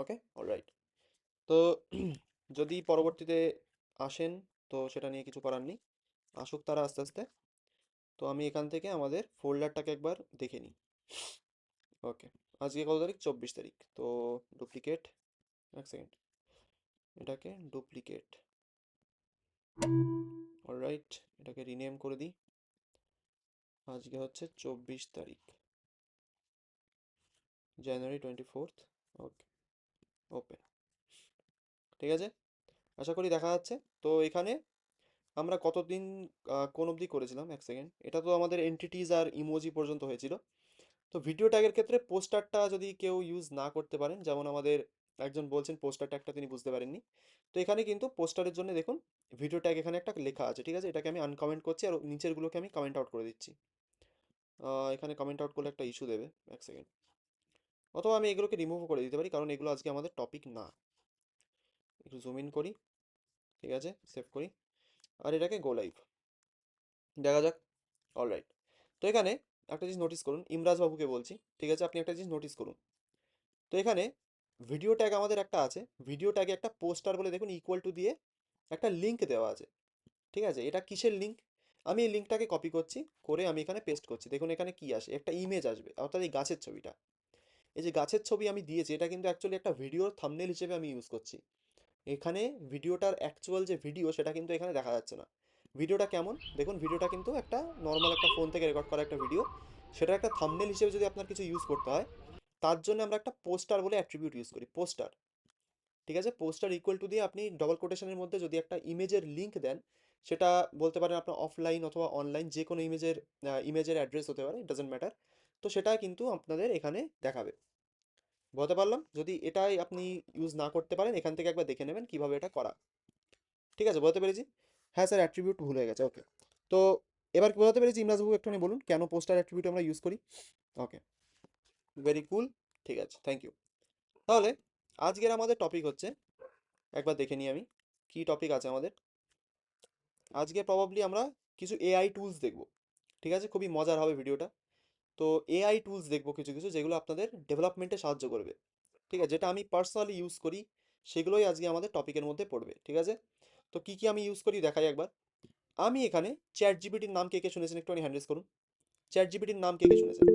ওকে, alright. তো যদি পরবর্তীতে আসেন তো সেটা নিয়ে কিছু করার নেই, আসুক তারা আস্তে আস্তে। তো আমি এখান থেকে আমাদের ফোল্ডারটাকে একবার দেখে নিই। ওকে, আজকে কত তারিখ? 24 তারিখ। তো ডুপ্লিকেট, এক সেকেন্ড, এটাকে ডুপ্লিকেট, অলরাইট, এটাকে রিনেম করে দিই। আজকে হচ্ছে 24 তারিখ, January 24th। ওকে, ওপেন। ঠিক আছে, আশা করি দেখা যাচ্ছে। তো এখানে আমরা কতদিন কোন অবধি করেছিলাম, এক সেকেন্ড, এটা তো আমাদের এন্টিটিজ আর ইমোজি পর্যন্ত হয়েছিল। তো ভিডিও ট্যাগের ক্ষেত্রে পোস্টারটা যদি কেউ ইউজ না করতে পারেন, যেমন আমাদের একজন বলছেন পোস্টার ট্যাগটা তিনি বুঝতে পারেননি, তো এখানে কিন্তু পোস্টারের জন্য দেখুন ভিডিও ট্যাগ এখানে একটা লেখা আছে, ঠিক আছে? এটাকে আমি আনকমেন্ট করছি আর নিচেরগুলোকে আমি কমেন্ট আউট করে দিচ্ছি। এখানে কমেন্ট আউট করলে একটা ইস্যু দেবে, এক সেকেন্ড। অথবা আমি এগুলোকে রিমুভও করে দিতে পারি, কারণ এগুলো আজকে আমাদের টপিক না। একটু জুম ইন করি, ঠিক আছে, সেভ করি, আর এটাকে গো লাইভ, দেখা যাক। অলরাইট। তো এখানে একটা জিনিস নোটিস করুন, ইমরাজ বাবুকে বলছি, ঠিক আছে? আপনি একটা জিনিস নোটিস করুন। তো এখানে ভিডিও ট্যাগ আমাদের একটা আছে, ভিডিও ট্যাগে একটা পোস্টার বলে দেখুন ইকুয়াল টু দিয়ে একটা লিঙ্ক দেওয়া আছে, ঠিক আছে? এটা কিসের লিঙ্ক? আমি এই লিঙ্কটাকে কপি করছি, করে আমি এখানে পেস্ট করছি। দেখুন এখানে কি আসে, একটা ইমেজ আসবে, অর্থাৎ এই গাছের ছবিটা। এই যে গাছের ছবি আমি দিয়েছি, এটা কিন্তু অ্যাকচুয়ালি একটা ভিডিওর থাম্বনেল হিসেবে আমি ইউজ করছি। এখানে ভিডিওটার অ্যাকচুয়াল যে ভিডিও সেটা কিন্তু এখানে দেখা যাচ্ছে না। ভিডিওটা কেমন দেখুন, ভিডিওটা কিন্তু একটা নর্মাল একটা ফোন থেকে রেকর্ড করা একটা ভিডিও। সেটা একটা থাম্বনেল হিসেবে যদি আপনার কিছু ইউজ করতে হয়, তার জন্য আমরা একটা পোস্টার বলে অ্যাট্রিবিউট ইউজ করি, পোস্টার। ঠিক আছে, পোস্টার ইকুয়াল টু দিয়ে আপনি ডবল কোটেশনের মধ্যে যদি একটা ইমেজের লিঙ্ক দেন, সেটা বলতে পারেন আপনার অফলাইন অথবা অনলাইন, যে কোনো ইমেজের অ্যাড্রেস হতে পারে, ইট ডাজেন্ট ম্যাটার। তো সেটা কিন্তু আপনাদের এখানে দেখাবে। বলতে পারলাম? যদি এটাই আপনি ইউজ না করতে পারেন, এখান থেকে একবার দেখে নেবেন কিভাবে এটা করা। ঠিক আছে, বলতে পেরেছি? হ্যাঁ স্যার, অ্যাট্রিবিউট ভুল হয়ে গেছে। ওকে, তো এবার কি বলতে পেরেছি? ইমরাজবাবু একটুখানি বলুন কেন পোস্টার অ্যাট্রিবিউট আমরা ইউজ করি। ওকে, ভেরি কুল, ঠিক আছে, থ্যাংক ইউ। তাহলে আজকের আমাদের টপিক হচ্ছে, একবার দেখে নিই আমি কি টপিক আছে আমাদের। আজকে প্রবাবলি আমরা কিছু এআই টুলস দেখব, ঠিক আছে? খুবই মজার হবে ভিডিওটা। তো এআই টুলস দেখবো কিছু কিছু, যেগুলো আপনাদের ডেভেলপমেন্টে সাহায্য করবে, ঠিক আছে? যেটা আমি পার্সোনালি ইউজ করি, সেগুলোই আজকে আমাদের টপিকের মধ্যে পড়বে, ঠিক আছে? তো কি কি আমি ইউজ করি দেখাই একবার। আমি এখানে চ্যাট জিপিটির নাম কে কে শুনেছেন একটুখানি হ্যান্ড রেজ করুন। চ্যাট জিপিটির নাম কে কে শুনেছেন?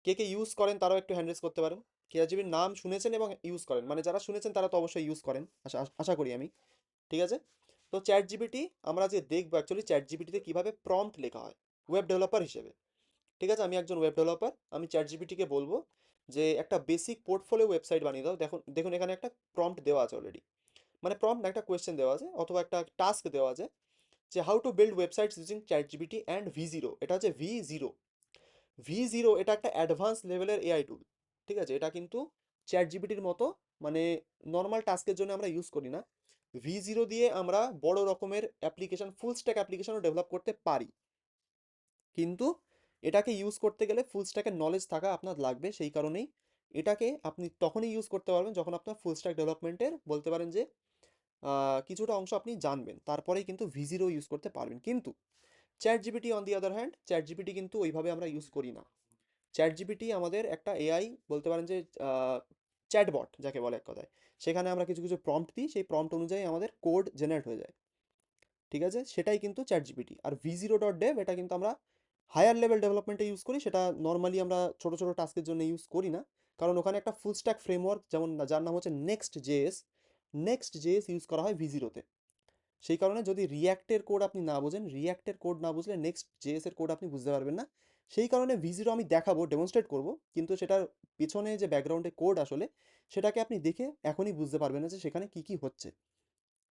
কে কে ইউজ করেন তারাও একটু হ্যান্ড রেজ করতে পারেন। চ্যাট জিপিটির নাম শুনেছেন এবং ইউজ করেন, মানে যারা শুনেছেন তারা তো অবশ্যই ইউজ করেন, আশা আশা করি আমি, ঠিক আছে? তো চ্যাট জিপিটি আমরা যে দেখবো অ্যাকচুয়ালি চ্যাট জিপিটিতে কীভাবে প্রম্পট লেখা হয় ওয়েব ডেভেলপার হিসেবে, ঠিক আছে? আমি একজন ওয়েব ডেভেলপার, আমি চ্যাট জিপিটিকে বলবো যে একটা বেসিক পোর্টফোলিও ওয়েবসাইট বানিয়ে দাও। দেখুন দেখুন এখানে একটা প্রম্পট দেওয়া আছে অলরেডি, মানে প্রম্পট না, একটা কোয়েশ্চেন দেওয়া আছে অথবা একটা টাস্ক দেওয়া আছে, যে how to build websites using chat GPT and V0। এটা হচ্ছে V0। V0 এটা একটা অ্যাডভান্স লেভেলের এআই টুল, ঠিক আছে? এটা কিন্তু চ্যাট জিপিটির মতো মানে নর্মাল টাস্কের জন্য আমরা ইউজ করি না। V0 দিয়ে আমরা বড় রকমের অ্যাপ্লিকেশন, ফুল স্ট্যাক অ্যাপ্লিকেশনও ডেভেলপ করতে পারি, কিন্তু এটাকে ইউজ করতে গেলে ফুল স্ট্যাকের নলেজ থাকা আপনার লাগবে। সেই কারণেই এটাকে আপনি তখনই ইউজ করতে পারবেন যখন আপনার ফুল স্ট্যাক ডেভেলপমেন্টের বলতে পারেন যে কিছুটা অংশ আপনি জানবেন, তারপরেই কিন্তু V0 ইউজ করতে পারবেন। কিন্তু chat GPT on the other hand, chat GPT কিন্তু ওইভাবে আমরা ইউজ করি না। চ্যাট জিপিটি আমাদের একটা এআই, বলতে পারেন যে চ্যাটবট যাকে বলে এক কথায়। সেখানে আমরা কিছু কিছু প্রম্পট দিই, সেই প্রম্পট অনুযায়ী আমাদের কোড জেনারেট হয়ে যায়, ঠিক আছে? সেটাই কিন্তু চ্যাট জিপিটি। আর V0.dev এটা কিন্তু আমরা হায়ার লেভেল ডেভেলপমেন্টে ইউজ করি, সেটা নর্মালি আমরা ছোট ছোট টাস্কের জন্য ইউজ করি না, কারণ ওখানে একটা ফুল স্ট্যাক ফ্রেমওয়ার্ক যেমন যার নাম হচ্ছে নেক্সট জেএস ইউজ করা হয় V0-তে। সেই কারণে যদি রিয়্যাক্টের কোড আপনি না বোঝেন, রিয়্যাক্টের কোড না বুঝলে নেক্সট জেএস এর কোড আপনি বুঝতে পারবেন না। সেই কারণে V0 আমি দেখাবো, ডেমনস্ট্রেট করব, কিন্তু সেটার পিছনে যে ব্যাকগ্রাউন্ডে কোড আসলে সেটাকে আপনি দেখে এখনই বুঝতে পারবেন না যে সেখানে কি কি হচ্ছে,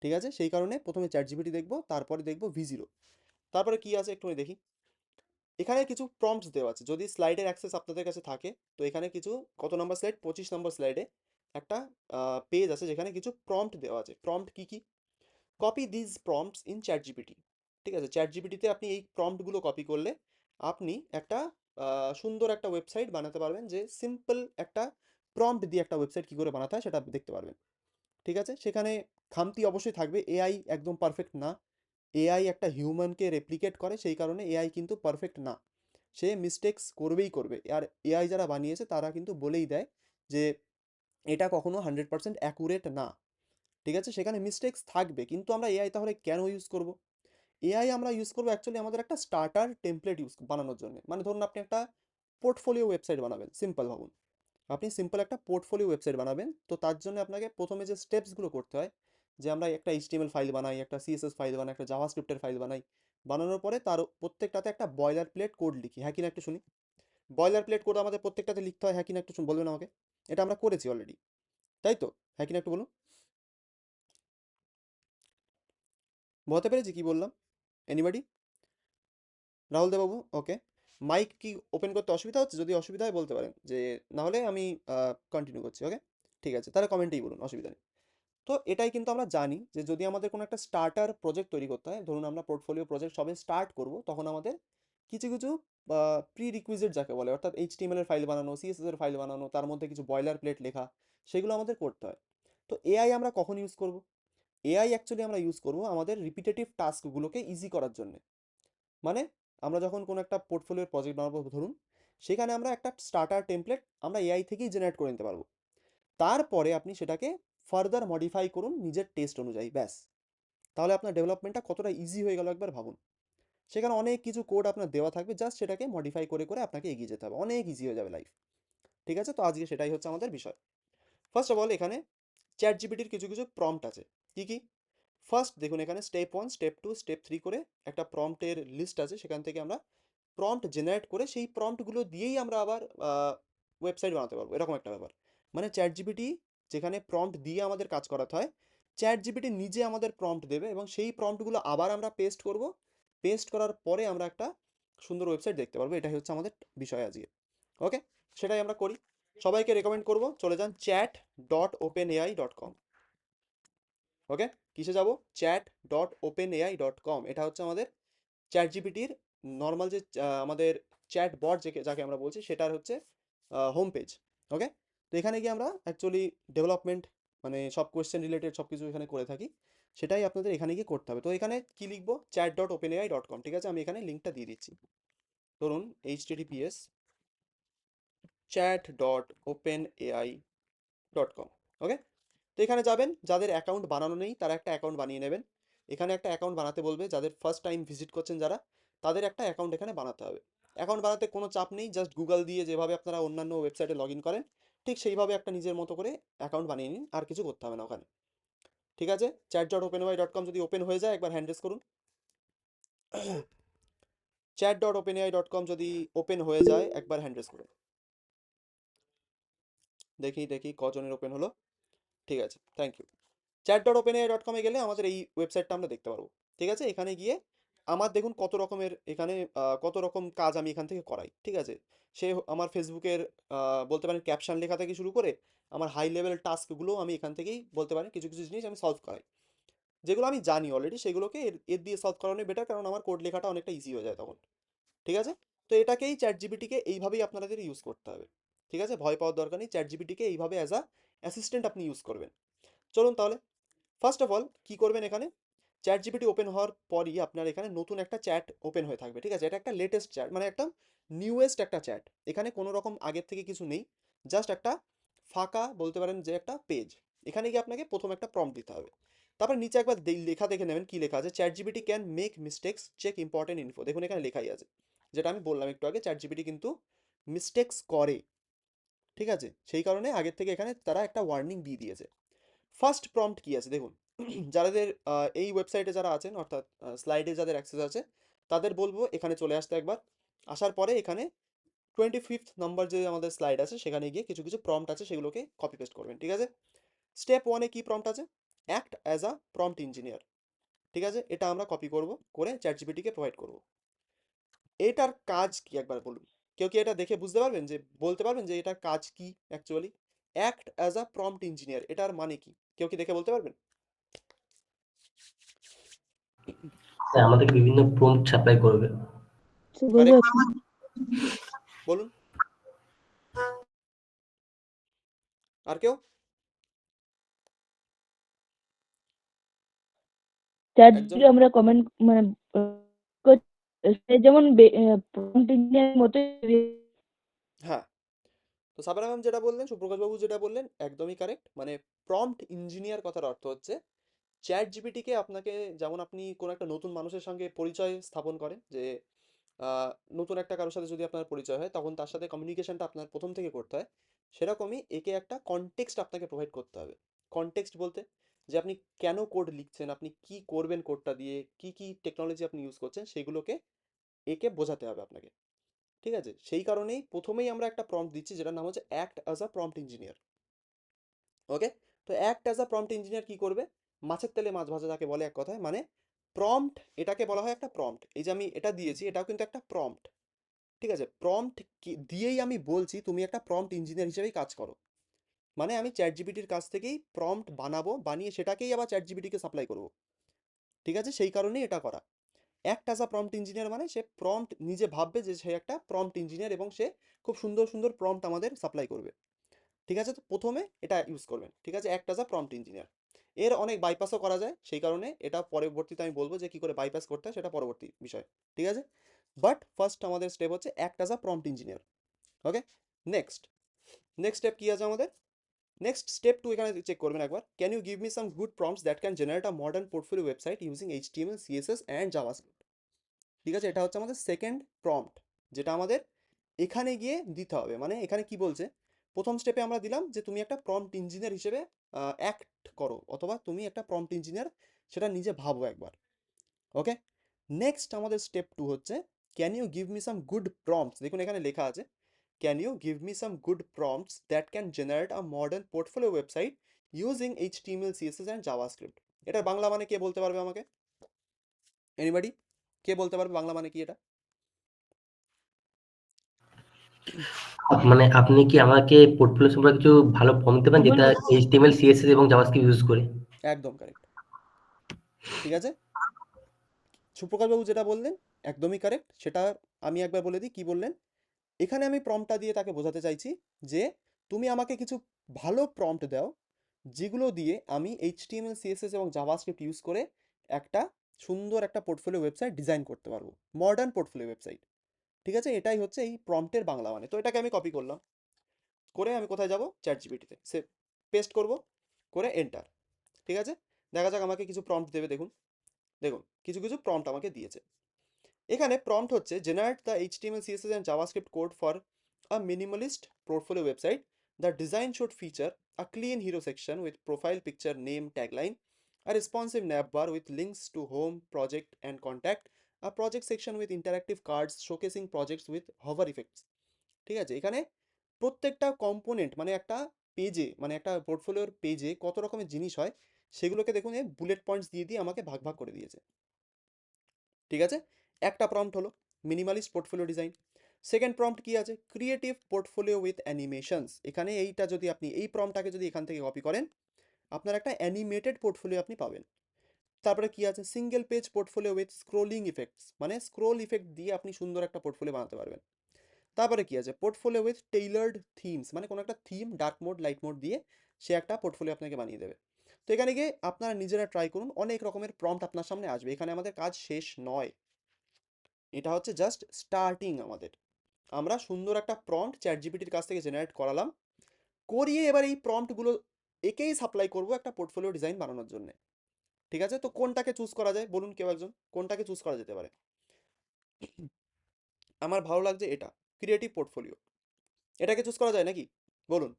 ঠিক আছে? সেই কারণে প্রথমে চ্যাট জিপিটি দেখবো, তারপরে দেখবো V0। তারপরে কি আছে একটু দেখি। এখানে কিছু প্রম্পটস দেওয়া আছে, যদি স্লাইডের অ্যাক্সেস আপনাদের কাছে থাকে, তো এখানে কিছু, কত নম্বর স্লাইড, 25 নম্বর স্লাইডে একটা পেজ আছে যেখানে কিছু প্রম্পট দেওয়া আছে। প্রম্পট কি কি? Copy this prompts in chat GPT, ঠিক আছে? চ্যাট জিপিটিতে আপনি এই প্রম্পটগুলো কপি করলে আপনি একটা সুন্দর একটা ওয়েবসাইট বানাতে পারবেন, যে সিম্পল একটা প্রম্পট দিয়ে একটা ওয়েবসাইট কী করে বানাতে হয় সেটা দেখতে পারবেন, ঠিক আছে? সেখানে খামতি অবশ্যই থাকবে, এআই একদম পারফেক্ট না। এআই একটা হিউম্যানকে রেপ্লিকেট করে, সেই কারণে এআই কিন্তু পারফেক্ট না, সে মিস্টেক্স করবেই করবে। আর এআই যারা বানিয়েছে তারা কিন্তু বলেই দেয় যে এটা কখনো 100% অ্যাকুরেট না। ঠিক আছে, সেখানে মিস্টেক্স থাকবে, কিন্তু আমরা এআই তাহলে কেন ইউজ করব? এআই আমরা ইউজ করবো অ্যাকচুয়ালি আমাদের একটা স্টার্টার টেমপ্লেট বানানোর জন্য। মানে ধরুন আপনি একটা পোর্টফোলিও ওয়েবসাইট বানাবেন, সিম্পল ভাবুন। আপনি সিম্পল একটা পোর্টফোলিও ওয়েবসাইট বানাবেন, তো তার জন্য আপনাকে প্রথমে যে স্টেপসগুলো করতে হয়, যে আমরা একটা এইচটিএমএল ফাইল বানাই, একটা সিএসএস ফাইল বানাই, একটা জাভাস্ক্রিপ্টের ফাইল বানাই, বানানোর পরে তার প্রত্যেকটাতে একটা বয়লার প্লেট কোড লিখি, হ্যাঁ কিনা একটু শুনি। বয়লার প্লেট কোড আমাদের প্রত্যেকটাতে লিখতে হয়, হ্যাঁ কিনা একটু বলবেন আমাকে। এটা আমরা করেছি অলরেডি, তাই তো? হ্যাঁ কিনা একটু বলুন। বলতে পেরেছি কি বললাম? এনিবডি? রাহুল দেবাবু, ওকে। মাইক কি ওপেন করতে অসুবিধা হচ্ছে? যদি অসুবিধা হয় বলতে পারেন, যে না হলে আমি কন্টিনিউ করছি, ওকে। ঠিক আছে, তাহলে কমেন্টেই বলুন, অসুবিধা নেই। তো এটাই কিন্তু আমরা জানি যে যদি আমাদের কোনো একটা স্টার্টার প্রজেক্ট তৈরি করতে হয়, ধরুন আমরা পোর্টফোলিও প্রজেক্ট সবে স্টার্ট করব, তখন আমাদের কিছু কিছু প্রি রিকুইজিট যাকে বলে, অর্থাৎ এইচটিএমএল এর ফাইল বানানো, সিএসএস এর ফাইল বানানো, তার মধ্যে কিছু বয়লার প্লেট লেখা, সেগুলো আমাদের করতে হয়। তো এআই আমরা কখন ইউজ করব? এআই অ্যাকচুয়ালি আমরা ইউজ করব আমাদের রিপিটেটিভ টাস্কগুলোকে ইজি করার জন্য। মানে আমরা যখন কোনো একটা পোর্টফোলিওর প্রজেক্ট বানাবো ধরুন, সেখানে আমরা একটা স্টার্টার টেমপ্লেট আমরা এআই থেকেই জেনারেট করে নিতে পারবো। তারপরে আপনি সেটাকে ফার্দার মডিফাই করুন নিজের টেস্ট অনুযায়ী, ব্যাস। তাহলে আপনার ডেভেলপমেন্টটা কতটা ইজি হয়ে গেল একবার ভাবুন। সেখানে অনেক কিছু কোড আপনার দেওয়া থাকবে, জাস্ট সেটাকে মডিফাই করে করে আপনাকে এগিয়ে যেতে হবে, অনেক ইজি হয়ে যাবে লাইফ। ঠিক আছে, তো আজকে সেটাই হচ্ছে আমাদের বিষয়। ফার্স্ট অফ অল এখানে চ্যাট জিপিটির কিছু কিছু প্রম্পট আছে। কি কি? ফার্স্ট দেখুন, এখানে স্টেপ 1, স্টেপ 2, স্টেপ 3 করে একটা প্রম্পটের লিস্ট আছে, সেখান থেকে আমরা প্রম্পট জেনারেট করে সেই প্রম্পটগুলো দিয়েই আমরা আবার ওয়েবসাইট বানাতে পারবো, এরকম একটা ব্যাপার। মানে চ্যাট জিপিটি যেখানে প্রম্পট দিয়ে আমাদের কাজ করাতে হয়, চ্যাট জিপিটি নিজে আমাদের প্রম্পট দেবে এবং সেই প্রম্পটগুলো আবার আমরা পেস্ট করব। পেস্ট করার পরে আমরা একটা সুন্দর ওয়েবসাইট দেখতে পারবো। এটাই হচ্ছে আমাদের বিষয় আজকে, ওকে। সেটাই আমরা করি। সবাইকে রেকমেন্ড করব, চলে যান chat.openai.com। ওকে, কিসে যাব? chat.openai.com। এটা হচ্ছে আমাদের চ্যাট জিপিটির নর্মাল যে আমাদের চ্যাট বট যাকে আমরা বলছি, সেটার হচ্ছে হোম পেজ। ওকে, তো এখানে গিয়ে আমরা অ্যাকচুয়ালি ডেভেলপমেন্ট, মানে সব কোয়েশ্চেন রিলেটেড সব কিছু এখানে করে থাকি। সেটাই আপনাদের এখানে গিয়ে করতে হবে। তো এখানে কি লিখবো? chat.openai.com। ঠিক আছে, আমি এখানে লিঙ্কটা দিয়ে দিচ্ছি। ধরুন https chat.openai.com। ওকে, তো এখানে যাবেন, যাদের অ্যাকাউন্ট বানানো নেই তারা একটা অ্যাকাউন্ট বানিয়ে নেবেন। এখানে একটা অ্যাকাউন্ট বানাতে বলবে, যাদের ফার্স্ট টাইম ভিজিট করছেন যারা, তাদের একটা অ্যাকাউন্ট এখানে বানাতে হবে। অ্যাকাউন্ট বানাতে কোনো চাপ নেই, জাস্ট গুগল দিয়ে যেভাবে আপনারা অন্যান্য ওয়েবসাইটে লগ ইন করেন, ঠিক সেইভাবে একটা নিজের মতো করে অ্যাকাউন্ট বানিয়ে নিন, আর কিছু করতে হবে না ওখানে। ঠিক আছে, chat.openai.com যদি ওপেন হয়ে যায় একবার হ্যান্ড রেজ করুন। chat.openai.com যদি ওপেন হয়ে যায় একবার হ্যান্ড রেজ করুন। দেখি দেখি কজনের ওপেন হলো। ঠিক আছে, থ্যাংক ইউ। chat.openai.com এ গেলে আমাদের এই ওয়েবসাইটটা আমরা দেখতে পারবো। ঠিক আছে, এখানে গিয়ে আমার দেখুন কত রকমের এখানে কত রকম কাজ আমি এখান থেকে করাই। ঠিক আছে, সে আমার ফেসবুকের বলতে পারেন ক্যাপশন লেখা থেকে শুরু করে আমার হাই লেভেল টাস্কগুলো আমি এখান থেকেই বলতে পারেন কিছু কিছু জিনিস আমি সলভ করাই, যেগুলো আমি জানি অলরেডি, সেগুলোকে এর এর দিয়ে সলভ করানো বেটার, কারণ আমার কোড লেখাটা অনেকটা ইজি হয়ে যায় তখন। ঠিক আছে, তো এটাকেই চ্যাট জিপিটিকে এইভাবেই আপনাদের ইউজ করতে হবে। ঠিক আছে, ভয় পাওয়ার দরকার নেই, চ্যাট জিপিটিকে এইভাবে অ্যাজ আ অ্যাসিস্ট্যান্ট আপনি ইউজ করবেন। চলুন তাহলে, ফার্স্ট অফ অল কি করবেন, এখানে চ্যাট জিপিটি ওপেন হওয়ার পরই আপনার এখানে নতুন একটা চ্যাট ওপেন হয়ে থাকবে। ঠিক আছে, এটা একটা লেটেস্ট চ্যাট, মানে একটা নিউয়েস্ট একটা চ্যাট। এখানে কোনো রকম আগের থেকে কিছু নেই, জাস্ট একটা ফাঁকা বলতে পারেন যে একটা পেজ। এখানে গিয়ে আপনাকে প্রথম একটা প্রম্পট দিতে হবে। তারপর নিচে একবার লেখা দেখে নেবেন, কি লেখা আছে, ChatGPT can make mistakes, check important info. দেখুন এখানে লেখাই আছে, যেটা আমি বললাম একটু আগে, চ্যাট জিপিটি কিন্তু মিস্টেক্স করে। ঠিক আছে, সেই কারণে আগের থেকে এখানে তারা একটা ওয়ার্নিং দিয়ে দিয়েছে। ফার্স্ট প্রম্পট কি আছে দেখুন। যাদের এই ওয়েবসাইটে যারা আছেন, অর্থাৎ স্লাইডে যাদের অ্যাক্সেস আছে, তাদের বলবো এখানে চলে আসতে একবার। আসার পরে এখানে 25th নম্বর যে আমাদের স্লাইড আছে, সেখানে গিয়ে কিছু কিছু প্রম্পট আছে, সেগুলোকে কপি পেস্ট করবেন। ঠিক আছে, স্টেপ 1-এ কি প্রম্পট আছে? Act as a prompt engineer. ঠিক আছে, এটা আমরা কপি করব, করে চ্যাট জিপিটিকে প্রোভাইড করব। এটার কাজ কি একবার বলুন। কেউ কি এটা দেখে বুঝতে পারবেন, যে বলতে পারবেন যে এটার কাজ কি actually? Act as a prompt engineer, এটার মানে কি? কেউ কি দেখে বলতে পারবেন? স্যার আমাদেরকে বিভিন্ন প্রম্পট সাপ্লাই করবে। কারেক্ট, বলুন। আর কেউ? চ্যাট একজন? জিপিটি আমরা কমেন্ট মানে সে যেমন প্রম্পট ইঞ্জিনিয়ার মতো হ্যাঁ, তো সাবেরা ম্যাম যেটা বললেন, সুপ্রকাশ বাবু যেটা বললেন, একদমই কারেক্ট। মানে প্রম্পট ইঞ্জিনিয়ার কথার অর্থ হচ্ছে চ্যাট জিপিটিকে আপনাকে, যেমন আপনি কোনো একটা নতুন মানুষের সঙ্গে পরিচয় স্থাপন করেন, যে নতুন একটা কারোর সাথে যদি আপনার পরিচয় হয় তখন তার সাথে কমিউনিকেশনটা আপনার প্রথম থেকে করতে হয়, সেরকমই একে একটা কনটেক্সট আপনাকে প্রোভাইড করতে হবে। কনটেক্সট বলতে যে আপনি কেন কোড লিখছেন, আপনি কি করবেন কোডটা দিয়ে, কি কি টেকনোলজি আপনি ইউজ করছেন, সেগুলোকে একে বোঝাতে হবে আপনাকে। ঠিক আছে, সেই কারণেই প্রথমেই আমরা একটা প্রম্পট দিচ্ছি যেটার নাম হচ্ছে act as a prompt engineer. Okay, তো act as a prompt engineer কি করবে? মাছের তেলে মাছ ভাজা যাকে বলে এক কথায়, মানে প্রম্পট, এটাকে বলা হয় একটা প্রম্পট। এই যে আমি এটা দিয়েছি, এটাও কিন্তু একটা প্রম্পট। ঠিক আছে, প্রম্পট দিয়েই আমি বলছি তুমি একটা প্রম্পট ইঞ্জিনিয়ার হিসেবেই কাজ করো। মানে আমি চ্যাট জিপিটির কাছ থেকেই প্রম্পট বানাবো, বানিয়ে সেটাকেই আবার চ্যাট জিপিটিকে সাপ্লাই করবো। ঠিক আছে, সেই কারণেই এটা করা। Act as a prompt engineer মানে সে প্রম্পট নিজে ভাববে যে সে একটা প্রম্পট ইঞ্জিনিয়ার, এবং সে খুব সুন্দর সুন্দর প্রম্পট আমাদের সাপ্লাই করবে। ঠিক আছে, তো প্রথমে এটা ইউজ করবেন। ঠিক আছে, act as a prompt engineer. এর অনেক বাইপাসও করা যায়, সেই কারণে এটা পরবর্তীতে আমি বলবো যে কি করে বাইপাস করতে হয়, সেটা পরবর্তী বিষয়। ঠিক আছে, বাট ফার্স্ট আমাদের স্টেপ হচ্ছে act as a prompt engineer. Okay, next next step কি আছে আমাদের? নেক্সট স্টেপ টু এখানে চেক করবেন একবার, can you give me some good prompts that can generate a modern portfolio website using HTML CSS and JavaScript. ঠিক আছে, এটা হচ্ছে আমাদের সেকেন্ড প্রম্পট, যেটা আমাদের এখানে গিয়ে দিতে হবে। মানে এখানে কি বলছে, প্রথম স্টেপে আমরা দিলাম যে তুমি একটা প্রম্পট ইঞ্জিনিয়ার হিসেবে অ্যাক্ট করো, অথবা তুমি একটা প্রম্পট ইঞ্জিনিয়ার সেটা নিজে ভাবো একবার। ওকে, নেক্সট আমাদের স্টেপ টু হচ্ছে, can you give me some good prompts. দেখুন এখানে লেখা আছে, can you give me some good prompts that can generate a modern portfolio website using HTML CSS and JavaScript. এটার বাংলা মানে কে বলতে পারবে আমাকে? এনিবডি? কে বলতে পারবে বাংলা মানে কি এটা? মানে আপনি কি আমাকে পোর্টফোলিও সম্পর্কে কিছু ভালো প্রম্পট দেবেন যেটা বলুন। এইচটিএমএল সিএসএস এবং জাভাস্ক্রিপ্ট ইউজ করে? একদম কারেক্ট। ঠিক আছে, সুপ্রকাশবাবু যেটা বললেন একদমই কারেক্ট। সেটা আমি একবার বলে দিই কি বললেন। এখানে আমি প্রম্পটটা দিয়ে তাকে বোঝাতে চাইছি যে তুমি আমাকে কিছু ভালো প্রম্পট দাও, যেগুলো দিয়ে আমি এইচটিএমএল সিএসএস এবং জাভাস্ক্রিপ্ট ইউজ করে একটা সুন্দর একটা পোর্টফোলিও ওয়েবসাইট ডিজাইন করতে পারবো, মডার্ন পোর্টফোলিও ওয়েবসাইট। ঠিক আছে, এটাই হচ্ছে এই প্রম্পটের বাংলা মানে। তো এটাকে আমি কপি করলাম, করে আমি কোথায় যাব? চ্যাট জিপিটিতে সে পেস্ট করব, করে এন্টার। ঠিক আছে, দেখা যাক আমাকে কিছু প্রম্পট দেবে। দেখুন, দেখুন কিছু কিছু প্রম্পট আমাকে দিয়েছে। এখানে প্রম্পট হচ্ছে, generate the HTML CSS and JavaScript code for a minimalist portfolio website. The design should feature a clean hero section with profile picture, name, tagline, a responsive navbar with links to home, project, and contact, a project section with interactive cards showcasing projects with hover effects। ঠিক আছে, এখানে প্রত্যেকটা component মানে একটা পেজে, মানে একটা পোর্টফোলিওর পেজে কত রকমের জিনিস হয়, সেগুলোকে দেখুন এই বুলেট পয়েন্টস দিয়ে দিয়ে আমাকে ভাগ ভাগ করে দিয়েছে। ঠিক আছে, একটা প্রম্পট হলো minimalist portfolio design. Second prompt কি আছে? Creative portfolio with animations. এখানে এইটা যদি আপনি এই প্রম্পটটাকে যদি এখান থেকে কপি করেন, আপনার একটা অ্যানিমেটেড পোর্টফোলিও আপনি পাবেন। তারপরে কি আছে? Single page portfolio with scrolling effects, মানে স্ক্রোল ইফেক্ট দিয়ে আপনি সুন্দর একটা পোর্টফোলিও বানাতে পারবেন। তারপরে কি আছে? পোর্টফোলিও উইথ টেইলার্ড থিমস, মানে কোনো একটা theme dark mode light mode দিয়ে সে একটা পোর্টফোলিও আপনাকে বানিয়ে দেবে। তো এখানে গিয়ে আপনারা নিজেরা ট্রাই করুন, অনেক রকমের প্রম্পট আপনার সামনে আসবে। এখানে আমাদের কাজ শেষ নয়, এটা হচ্ছে জাস্ট স্টার্টিং আমাদের। আমরা সুন্দর একটা প্রম্পট চ্যাট জিপিটির কাছ থেকে জেনারেট করালাম, করিয়ে এবার এই প্রম্পটগুলো একেই সাপ্লাই করব একটা পোর্টফোলিও ডিজাইন বানানোর জন্য। ঠিক আছে, তো কোনটাকে চুজ করা যায় বলুন কেউ একজন, কোনটাকে চুজ করা যেতে পারে? আমার ভালো লাগছে এটা, ক্রিয়েটিভ পোর্টফোলিও। এটাকে চুজ করা যায় নাকি বলুন?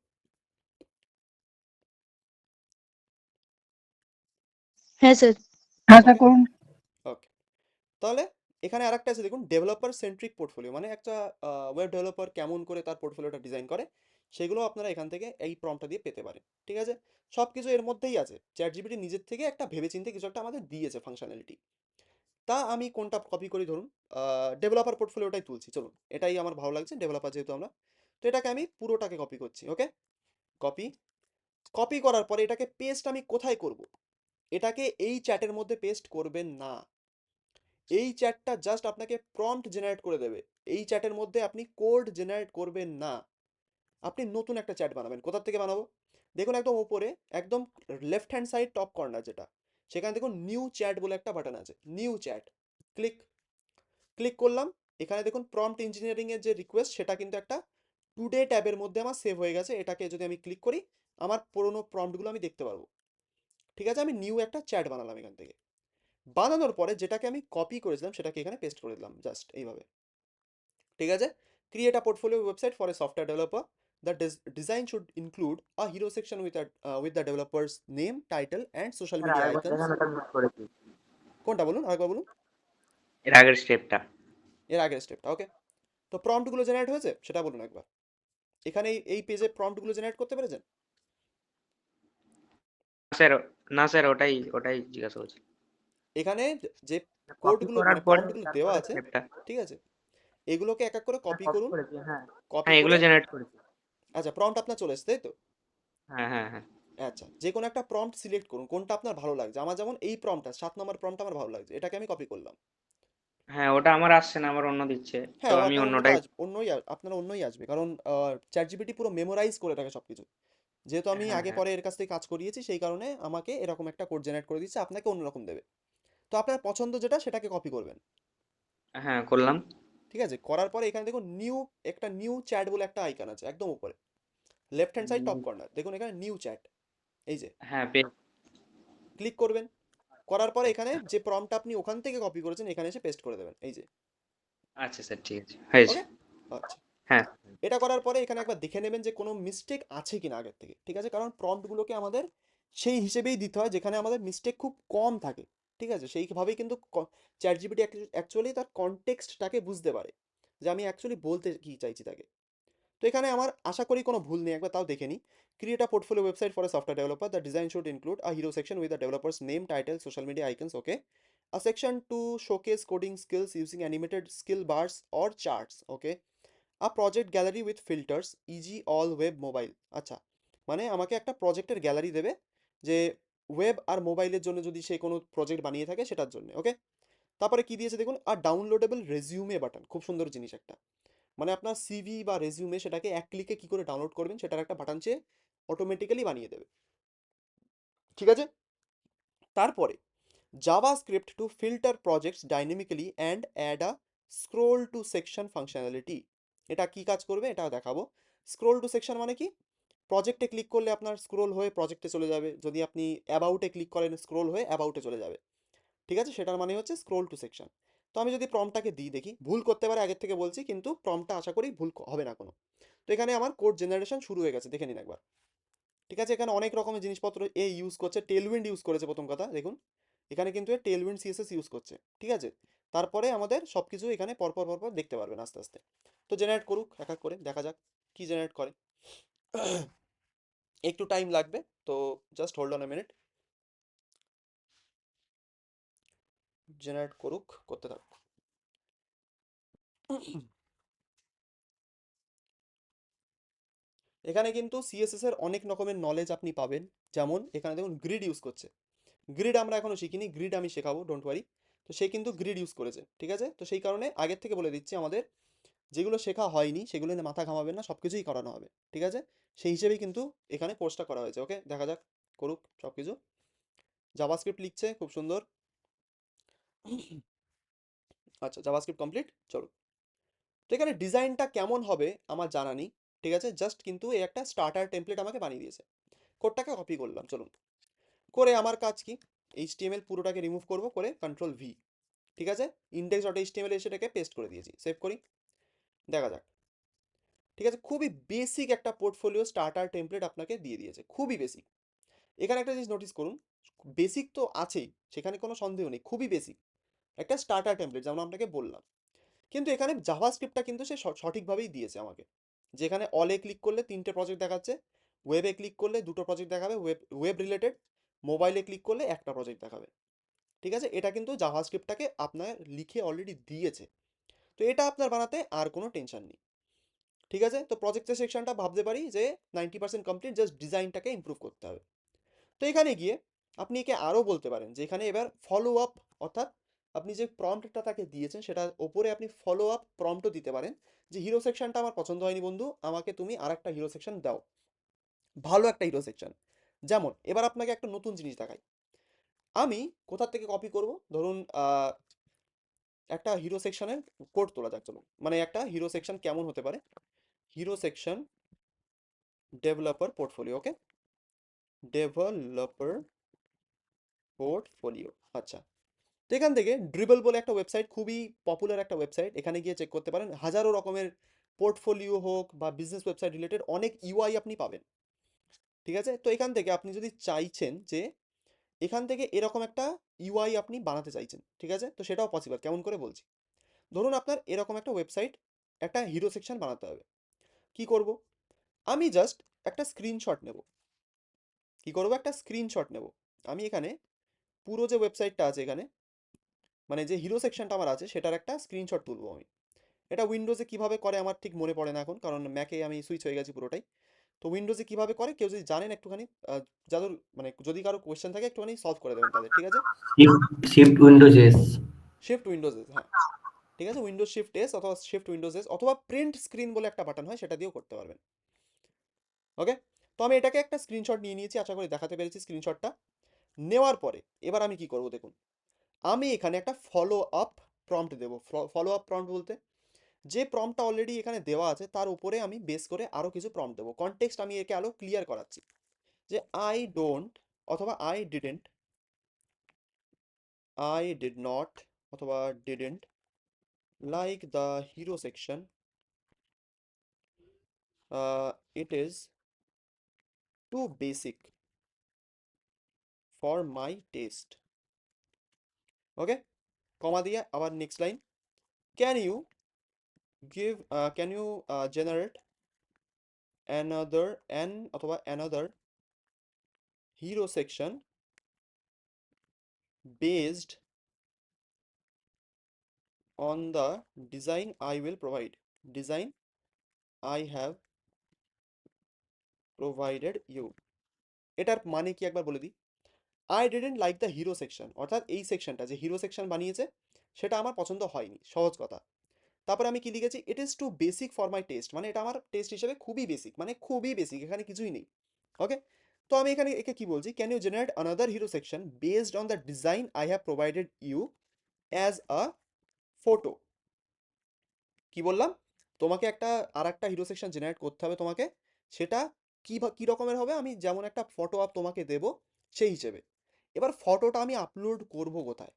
হ্যাঁ স্যার। কপি করুন। ওকে, তাহলে এখানে আরেকটা আছে দেখুন, ডেভেলপার সেন্ট্রিক পোর্টফোলিও, মানে একটা ওয়েব ডেভেলপার কেমন করে তার পোর্টফোলিওটা ডিজাইন করে, সেগুলো আপনারা এখান থেকে এই প্রম্পটটা দিয়ে পেতে পারেন। ঠিক আছে, সব কিছু এর মধ্যেই আছে। চ্যাট জিপিটি নিজের থেকে একটা ভেবেচিন্তে কিছু একটা আমাদের দিয়েছে ফাংশনালিটি। তা আমি কোনটা কপি করি ধরুন, ডেভেলপার পোর্টফোলিওটাই তুলছি চলুন, এটাই আমার ভালো লাগছে, ডেভেলপার যেহেতু আমরা। তো এটাকে আমি পুরোটাকে কপি করছি। ওকে, কপি। কপি করার পরে এটাকে পেস্ট আমি কোথায় করব? এটাকে এই চ্যাটের মধ্যে পেস্ট করবেন না। এই চ্যাটটা জাস্ট আপনাকে প্রম্পট জেনারেট করে দেবে, এই চ্যাটের মধ্যে আপনি কোড জেনারেট করবেন না। আপনি নতুন একটা চ্যাট বানাবেন। কোথা থেকে বানাবো? দেখুন একদম উপরে, একদম left hand side top corner যেটা, সেখানে দেখুন নিউ চ্যাট বলে একটা বাটন আছে, নিউ চ্যাট। ক্লিক, ক্লিক করলাম। এখানে দেখুন প্রম্পট ইঞ্জিনিয়ারিং এর যে রিকোয়েস্ট, সেটা কিন্তু একটা টুডে ট্যাবের মধ্যে আমার সেভ হয়ে গেছে। এটাকে যদি আমি ক্লিক করি আমার পুরোনো প্রম্পটগুলো আমি দেখতে পারবো। ঠিক আছে, আমি নিউ একটা চ্যাট বানালাম এখান থেকে। বানানোর পরে যেটাকে আমি কপি করেছিলাম সেটাকে এখানে পেস্ট করে দিলাম জাস্ট এইভাবে। ঠিক আছে, create a portfolio website for a software developer, the design should include a hero section with the developers name, title and social sir media আরেকবার আইকনস। দেখান, ওটা মিস করেছি। কোনটা বলুন, আরেকবার বলুন। এর আগের স্টেপটা। এর আগের স্টেপটা, ওকে। তো প্রম্পটগুলো জেনারেট হয়েছে সেটা বলুন একবার। এখানে এই পেজে প্রম্পটগুলো জেনারেট করতে পেরেছেন? স্যার, না স্যার, ওটাই ওটাই জিজ্ঞাসা করছি। এখানে যে কপি কোডগুলো করার মানে পরে প্রম্পটগুলো দেওয়া তারপরে আছে, স্টেপটা। ঠিক আছে, এগুলোকে এক এক করে হ্যাঁ, কপি কপি করুন। করেছি, হ্যাঁ। কপি হ্যাঁ, এগুলো করে, জেনারেট করেছি। আচ্ছা প্রম্পট আপনার চলে এসেছে তাই তো? হ্যাঁ, হ্যাঁ, হ্যাঁ। আচ্ছা, যে কোনো একটা প্রম্পট সিলেক্ট করুন, কোনটা আপনার ভালো লাগছে। আমার যেমন এই প্রম্পটটা 7 নম্বর প্রম্পট আমার ভালো লাগছে, এটাকে আমি কপি করলাম। হ্যাঁ, ওটা আমার আসছে না, আমার অন্য দিচ্ছে। তো হ্যাঁ, ও আমি আপনার অন্য তো অন্যটাই। আপনার অন্যই আসবে, কারণ চ্যাট জিপিটি পুরো মেমোরাইজ করে রাখে সবকিছু। যেহেতু আমি হ্যাঁ, আগে হ্যাঁ। পরে এর কাছ থেকে কাজ করিয়েছি সেই কারণে আমাকে এরকম একটা কোড জেনারেট করে দিচ্ছে, আপনাকে অন্যরকম দেবে। তো আপনার পছন্দ যেটা সেটাকে কপি করবেন। হ্যাঁ, করলাম। ঠিক আছে, করার পরে এখানে দেখুন নিউ, একটা নিউ চ্যাট বলে একটা আইকন আছে একদম উপরে left hand side top corner, দেখুন এখানে নিউ চ্যাট, এই যে হ্যাঁ, ক্লিক করবেন। করার পরে এখানে যে প্রম্পট আপনি ওখান থেকে কপি করেছেন এখানে এসে পেস্ট করে দেবেন, এই যে। আচ্ছা স্যার, ঠিক আছে, হয়েছে। ওকে, আচ্ছা। হ্যাঁ। এটা করার পরে এখানে একবার দেখে নেবেন যে কোনো মিস্টেক আছে কিনা আগের থেকে, ঠিক আছে, কারণ প্রম্পটগুলোকে আমাদের সেই হিসেবেই দিতে হয় যেখানে আমাদের মিস্টেক খুব কম থাকে। ঠিক আছে, সেইভাবেই কিন্তু চ্যাট জিপিটি অ্যাকচুয়ালি তার কনটেক্সটটাকে বুঝতে পারে যে আমি অ্যাকচুয়ালি বলতে কি চাইছি তাকে। তো এখানে আমার আশা করি কোনো ভুল নেই, একবার তাও দেখে নিই। Create a portfolio website for a software developer, the design should include a hero section with the developers name, title, social media icons, okay, a section to showcase coding skills using animated skill bars or charts, okay, a project gallery with filters, e.g. all web mobile। আচ্ছা, মানে আমাকে একটা প্রজেক্টের gallery দেবে, যে web আর মোবাইলের জন্য যদি সে কোনো প্রজেক্ট বানিয়ে থাকে সেটার জন্য, ওকে। তারপরে কি দিয়েছে দেখুন, আর ডাউনলোডেবল রেজিউমে বাটন, খুব সুন্দর জিনিস একটা। মানে আপনার সিভি বা রেজিউমে সেটাকে এক ক্লিকে কি করে ডাউনলোড করবেন সেটার একটা বাটন চেয়ে অটোমেটিক্যালি বানিয়ে দেবে। ঠিক আছে, তারপরে JavaScript to filter projects dynamically and add a scroll to section functionality। এটা কি কাজ করবে এটা দেখাবো। স্ক্রোল টু সেকশন মানে কি, প্রজেক্টে ক্লিক করলে আপনার স্ক্রোল হয়ে প্রজেক্টে চলে যাবে, যদি আপনি অ্যাবাউটে ক্লিক করেন স্ক্রোল হয়ে অ্যাবাউটে চলে যাবে। ঠিক আছে, সেটার মানে হচ্ছে স্ক্রোল টু সেকশন। তো আমি যদি প্রম্পটটাকে দিই, দেখি ভুল করতে পারে আগের থেকে বলছি, কিন্তু প্রম্পটটা আশা করি ভুল হবে না কোনো। তো এখানে আমার কোড জেনারেশন শুরু হয়ে গেছে, দেখে নিন একবার। ঠিক আছে, এখানে অনেক রকমের জিনিসপত্র এ ইউজ করছে, টেলউইন্ড ইউজ করেছে প্রথম কথা দেখুন, এখানে কিন্তু টেলউইন্ড সিএসএস ইউজ করছে। ঠিক আছে, তারপরে আমাদের সব কিছু এখানে পরপর পরপর দেখতে পারবেন আস্তে আস্তে। তো জেনারেট করুক এক এক করে, দেখা যাক কি জেনারেট করে। একটু টাইম লাগবে, তো just hold on a minute, generate করুক, করতে থাকুক। এখানে কিন্তু সিএসএস এর অনেক রকমের নলেজ আপনি পাবেন। যেমন এখানে দেখুন গ্রিড ইউজ করছে, গ্রিড আমরা এখনো শিখিনি, গ্রিড আমি শেখাবো, ডোন্ট ওয়ারি। তো সে কিন্তু গ্রিড ইউজ করেছে, ঠিক আছে। তো সেই কারণে আগের থেকে বলে দিচ্ছি, আমাদের যেগুলো শেখা হয়নি সেগুলো নিয়ে মাথা ঘামাবেন না, সব কিছুই করানো হবে, ঠিক আছে। সেই হিসেবেই কিন্তু এখানে কোর্সটা করা হয়েছে, ওকে। দেখা যাক করুক সব কিছু। জাভাস্ক্রিপ্ট লিখছে, খুব সুন্দর। আচ্ছা, জাভাস্ক্রিপ্ট কমপ্লিট, চলো। তো এখানে ডিজাইনটা কেমন হবে আমার জানা নেই, ঠিক আছে, জাস্ট কিন্তু এই একটা স্টার্টার টেমপ্লেট আমাকে বানিয়ে দিয়েছে। কোডটাকে কপি করলাম, চলুন। করে আমার কাজ কি, এইচটিএমএল পুরোটাকে রিমুভ করব, করে কন্ট্রোল ভি, ঠিক আছে। ইন্ডেক্স ডট এইচটিএমএল সেটাকে পেস্ট করে দিয়েছি, সেভ করি, দেখা যাক। ঠিক আছে, খুবই বেসিক একটা পোর্টফোলিও স্টার্টার টেমপ্লেট আপনাকে দিয়ে দিয়েছে, খুবই বেসিক। এখানে একটা জিনিস নোটিস করুন, বেসিক তো আছেই, সেখানে কোনো সন্দেহ নেই, খুবই বেসিক একটা স্টার্টার টেমপ্লেট যেমন আপনাকে বললাম। কিন্তু এখানে জাভাস্ক্রিপ্টটা কিন্তু সে সঠিকভাবেই দিয়েছে আমাকে। যেখানে অলে ক্লিক করলে 3টে প্রজেক্ট দেখাচ্ছে, ওয়েবে ক্লিক করলে 2টো প্রজেক্ট দেখাবে, ওয়েব রিলেটেড, মোবাইলে ক্লিক করলে একটা প্রজেক্ট দেখাবে। ঠিক আছে, এটা কিন্তু জাভাস্ক্রিপ্টটাকে আপনার লিখে অলরেডি দিয়েছে। তো এটা আপনার বানাতে আর কোনো টেনশন নেই। ঠিক আছে, তো প্রজেক্টের সেকশনটা ভাবতে পারি যে 90% কমপ্লিট, জাস্ট ডিজাইনটাকে ইমপ্রুভ করতে হবে। তো এখানে গিয়ে আপনি একে আরও বলতে পারেন যে এখানে এবার ফলো আপ, অর্থাৎ আপনি যে প্রম্পটটা তাকে দিয়েছেন সেটার ওপরে আপনি ফলো আপ প্রম্পটও দিতে পারেন, যে হিরো সেকশনটা আমার পছন্দ হয়নি বন্ধু, আমাকে তুমি আর একটা হিরো সেকশন দাও, ভালো একটা হিরো সেকশন। যেমন এবার আপনাকে একটা নতুন জিনিস দেখাই, আমি কোথা থেকে কপি করব, ধরুন একটা হিরো সেকশনের কোড তোলা যাক, চলুন, মানে একটা হিরো সেকশন কেমন হতে পারে হিরো সেকশন ডেভেলপার পোর্টফোলিও। ওকে, ডেভেলপার পোর্টফোলিও। আচ্ছা, তো এখান থেকে ড্রিবল বলে একটা ওয়েবসাইট, খুবই পপুলার একটা ওয়েবসাইট, এখানে গিয়ে চেক করতে পারেন। হাজারো রকমের পোর্টফোলিও হোক বা বিজনেস ওয়েবসাইট রিলেটেড অনেক ইউআই আপনি পাবেন। ঠিক আছে, তো এখান থেকে আপনি যদি চাইছেন যে এখান থেকে এরকম একটা ইউআই আপনি বানাতে চাইছেন, ঠিক আছে, তো সেটাও পসিবল। কেমন করে বলছি, ধরুন আপনার এরকম একটা ওয়েবসাইট, একটা হিরো সেকশন বানাতে হবে। কি করব, আমি জাস্ট একটা স্ক্রিনশট নেব। কি করব, একটা স্ক্রিনশট নেব। আমি এখানে পুরো যে ওয়েবসাইটটা আছে এখানে, মানে যে হিরো সেকশনটা আমার আছে সেটার একটা স্ক্রিনশট তুলবো আমি। এটা উইন্ডোজে কিভাবে করে আমার ঠিক মনে পড়ে না এখন, কারণ ম্যাকে আমি সুইচ হয়ে গেছি পুরোটাই। তো উইন্ডোজে কিভাবে করে কেউ যদি জানেন একটুখানি, যাদের মানে যদি কারো কোয়েশ্চেন থাকে একটুখানি সলভ করে দেবেন তাদের, ঠিক আছে। Shift Windows S. Shift Windows, হ্যাঁ ঠিক আছে, উইন্ডোজ শিফট এস অথবা শিফট উইন্ডোজ এস অথবা প্রিন্ট স্ক্রিন বলে একটা বাটন হয়, সেটা দিয়েও করতে পারবেন। ওকে, তো আমি এটাকে একটা স্ক্রিনশট নিয়ে নিয়েছি, আশা করি দেখাতে পেরেছি স্ক্রিনশটটা। নেওয়ার পরে এবার আমি কি করব দেখুন, আমি এখানে একটা ফলো আপ প্রম্পট দেবো। ফলো আপ প্রম্পট বলতে যে প্রম্পটটা অলরেডি এখানে দেওয়া আছে তার উপরে আমি বেস করে আরও কিছু প্রম্পট দেবো। কনটেক্সট আমি একে আরও ক্লিয়ার করাচ্ছি যে আই ডোন্ট অথবা আই ডিড নট অথবা didn't like the hero section, it is too basic for my taste. Okay, comma দিয়ে আবার next line, can you generate অথবা another hero section based on the design I will provide. Design I have provided you. এটার মানে কি একবার বলে দিই। I didn't like the hero section, অর্থাৎ এই সেকশনটা যে হিরো সেকশন বানিয়েছে সেটা আমার পছন্দ হয়নি, সহজ কথা। তারপরে আমি কি লিখেছি, it is too basic for my taste, মানে এটা আমার টেস্ট হিসেবে খুবই বেসিক, মানে খুবই বেসিক, এখানে কিছুই নেই। ওকে, তো আমি এখানে একে কি বলছি, can you generate another hero section based on the design I have provided you as a photo. কি বললাম, তোমাকে একটা আর একটা হিরো সেকশন জেনারেট করতে হবে তোমাকে, সেটা কি রকমের হবে, আমি যেমন একটা ফটো আপ তোমাকে দেব সেই হিসেবে। এবার ফটোটা আমি আপলোড করব কোথায়,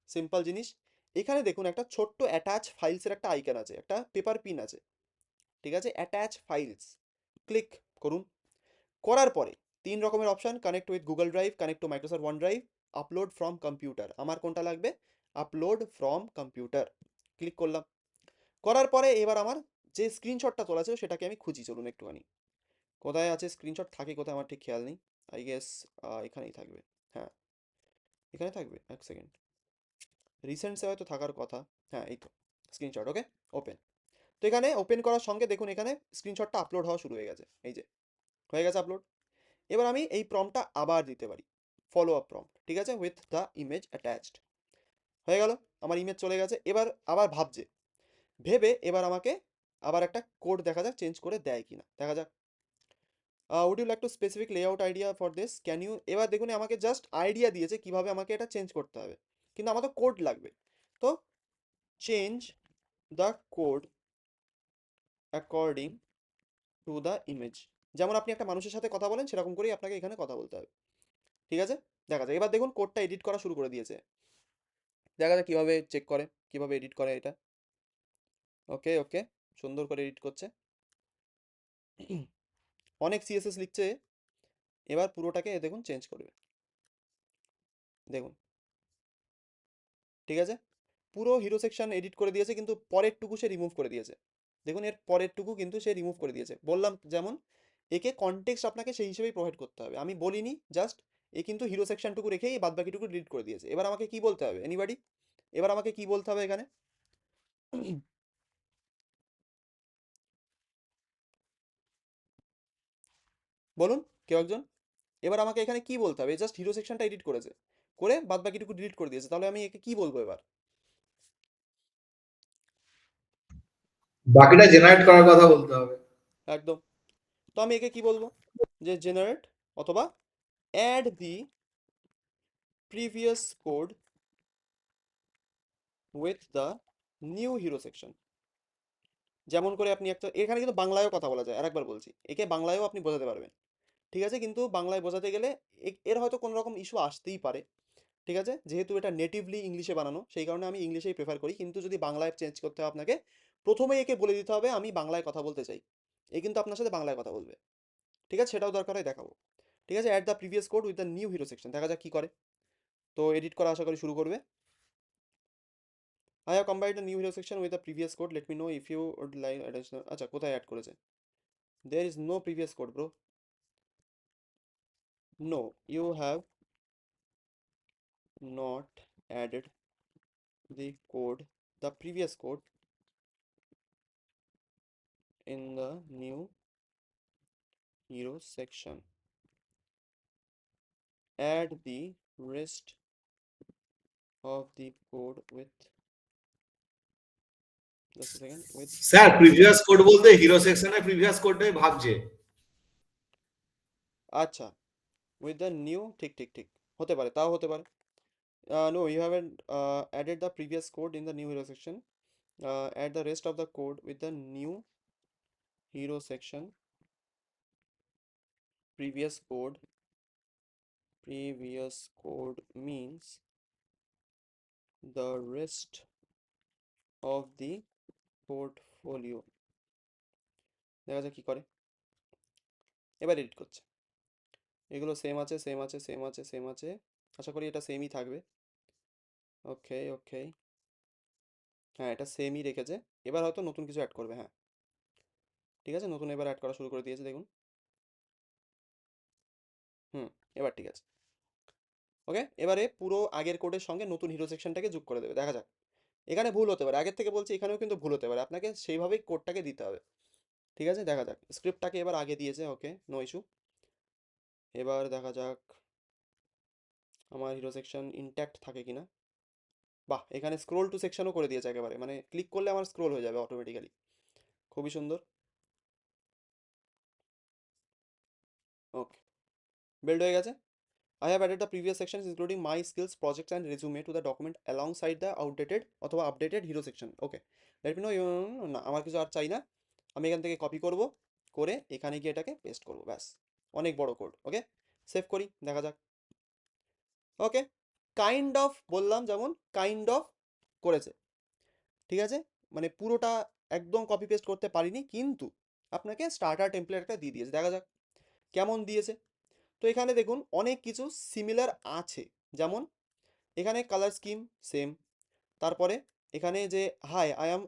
সিম্পল জিনিস, এখানে দেখুন একটা ছোট্ট অ্যাটাচ ফাইলসের একটা আইকন আছে, একটা পেপার পিন আছে, ঠিক আছে, অ্যাটাচ ফাইলস, ক্লিক করুন। করার পরে তিন রকমের option, connect with Google drive, connect to Microsoft one drive, upload from computer. আমার কোনটা লাগবে, আপলোড ফ্রম কম্পিউটার, ক্লিক করলাম। করার পরে এবার আমার যে স্ক্রিনশটটা তোলা ছিল সেটাকে আমি খুঁজি, চলুন একটুখানি। কোথায় আছে স্ক্রিনশট, থাকে কোথায় আমার ঠিক খেয়াল নেই, আই গেস এখানেই থাকবে। হ্যাঁ, এখানে থাকবে, এক সেকেন্ড, রিসেন্টসে হয়তো থাকার কথা। হ্যাঁ, এই তো স্ক্রিনশট। ওকে, ওপেন। তো এখানে ওপেন করার সঙ্গে দেখুন এখানে স্ক্রিনশটটা আপলোড হওয়া শুরু হয়ে গেছে, এই যে হয়ে গেছে আপলোড। এবার আমি এই প্রম্পটটা আবার দিতে পারি, ফলো আপ প্রম্পট, ঠিক আছে, উইথ দ্য ইমেজ অ্যাটাচড। হয়ে গেল, আমার ইমেজ চলে গেছে। এবার আবার ভাবছে, ভেবে এবার আমাকে আবার একটা কোড দেখা যাক চেঞ্জ করে দেয় কিনা, দেখা যাক। Would you like to specific layout idea for this, can you. এবার দেখুন আমাকে জাস্ট আইডিয়া দিয়েছে কিভাবে আমাকে এটা চেঞ্জ করতে হবে, কিন্তু আমার তো কোড লাগবে। তো change the code according to the image, যেমন আপনি একটা মানুষের সাথে কথা বলেন সেরকম করেই আপনাকে এখানে কথা বলতে হবে, ঠিক আছে। দেখা যাক, এবার দেখুন কোডটা এডিট করা শুরু করে দিয়েছে, দেখা যাক কিভাবে চেক করে, কিভাবে এডিট করে এটা। ওকে ওকে, সুন্দর করে এডিট করছে, অনেক সিএসএস লিখছে। এবার পুরোটাকে দেখুন চেঞ্জ করবে, দেখুন, ঠিক আছে, পুরো হিরো সেকশন এডিট করে দিয়েছে, কিন্তু পরের টুকু সে রিমুভ করে দিয়েছে। দেখুন এর পরের টুকু কিন্তু সে রিমুভ করে দিয়েছে, বললাম যেমন একে কনটেক্সট আপনাকে সেই হিসেবেই প্রোভাইড করতে হবে, আমি বলিনি, জাস্ট এ কিন্তু হিরো সেকশনটুকু রেখেই বাদ বাকিটুকু ডিলিট করে দিয়েছে। এবার আমাকে কি বলতে হবে, এনিবডি, এবার আমাকে কি বলতে হবে এখানে, বলুন কেউ একজন। এবার আমাকে এখানে কি বলতে হবে, জাস্ট হিরো সেকশনটা এডিট করেছে, করে বাদ বাকিটুকু ডিলিট করে দিয়েছে, তাহলে আমি একে কি বলবো এবার। বাকিটা জেনারেট করার কথা বলতে হবে। একদম, তো আমি একে কি বলবো, যে জেনারেট অথবা add the previous code with the new hero section. যেমন করে আপনি একটা, এখানে কিন্তু বাংলায়ও কথা বলা যায়, আরেকবার বলছি, একে বাংলায়ও আপনি বোঝাতে পারবেন। ঠিক আছে, কিন্তু বাংলায় বোঝাতে গেলে এর হয়তো কোনো রকম ইস্যু আসতেই পারে। ঠিক আছে, যেহেতু এটা নেটিভলি ইংলিশে বানানো, সেই কারণে আমি ইংলিশেই প্রেফার করি। কিন্তু যদি বাংলায় চেঞ্জ করতে হয় আপনাকে, প্রথমেই একে বলে দিতে হবে আমি বাংলায় কথা বলতে চাই, এ কিন্তু আপনার সাথে বাংলায় কথা বলবে। ঠিক আছে, সেটাও দরকার হয় দেখাবো। ঠিক আছে, add the previous code with the new hero section, দেখা যাক কি করে। তো এডিট করা আশা করি শুরু করবে। I have combined the new hero section with the previous code, let me know if you would like additional. আচ্ছা, কোথায় অ্যাড করেছে? There is no previous code bro. No, you have not added the previous code in the new hero section. Add the rest of the code with, just a second, with, sir previous code বলতে hero সেকশনের previous কোডটাই ভাবছে। আচ্ছা, with the new, ঠিক ঠিক ঠিক, হতে পারে, তাও হতে পারে। No, you haven't added the previous code in the new hero section. Add the rest of the code with the new hero section. Previous code means the rest of the portfolio. দেখা যাক কি করে। এবার edit করছে, এগুলো same আছে, same আছে, same আছে, সেম আছে, আশা করি এটা সেমই থাকবে। ওকে ওকে, হ্যাঁ এটা সেমই রেখেছে। এবার হয়তো নতুন কিছু অ্যাড করবে, হ্যাঁ ঠিক আছে, নতুন এবার অ্যাড করা শুরু করে দিয়েছে দেখুন। হুম, এবার ঠিক আছে। ওকে, এবারে পুরো আগের কোডের সঙ্গে নতুন হিরো সেকশনটাকে যোগ করে দেবে, দেখা যাক। এখানে ভুল হতে পারে, আগের থেকে বলছি এখানেও কিন্তু ভুল হতে পারে, আপনাকে সেইভাবেই কোডটাকে দিতে হবে। ঠিক আছে, দেখা যাক, স্ক্রিপ্টটাকে এবার আগে দিয়েছে, ওকে নো ইস্যু। এবার দেখা যাক আমার হিরো সেকশন ইনট্যাক্ট থাকে কিনা। বাহ, এখানে স্ক্রোল টু সেকশনও করে দিয়েছে একেবারে, মানে ক্লিক করলে আমার স্ক্রোল হয়ে যাবে অটোমেটিক্যালি, খুবই সুন্দর। ওকে, বিল্ড হয়ে গেছে। I have added the previous sections including my skills, projects and resume to the document alongside the outdated অথবা updated hero section. Okay, let me know you, না আমার কিছু আর চাই না, আমি এখান থেকে কপি করব, করে এখানে গিয়ে এটাকে পেস্ট করব, ব্যাস। অনেক বড় কোড, ওকে সেভ করি, দেখা যাক। ওকে, কাইন্ড অফ বললাম, যেমন কাইন্ড অফ করেছে। ঠিক আছে, মানে পুরোটা একদম কপি পেস্ট করতে পারিনি, কিন্তু আপনাকে স্টার্টার টেমপ্লেটটা দিয়ে দিয়েছে, দেখা যাক কেমন দিয়েছে। তো এখানে দেখুন অনেক কিছু সিমিলার আছে, যেমন এখানে কালার স্কিম সেম, তারপরে এখানে যে হাই আই অ্যাম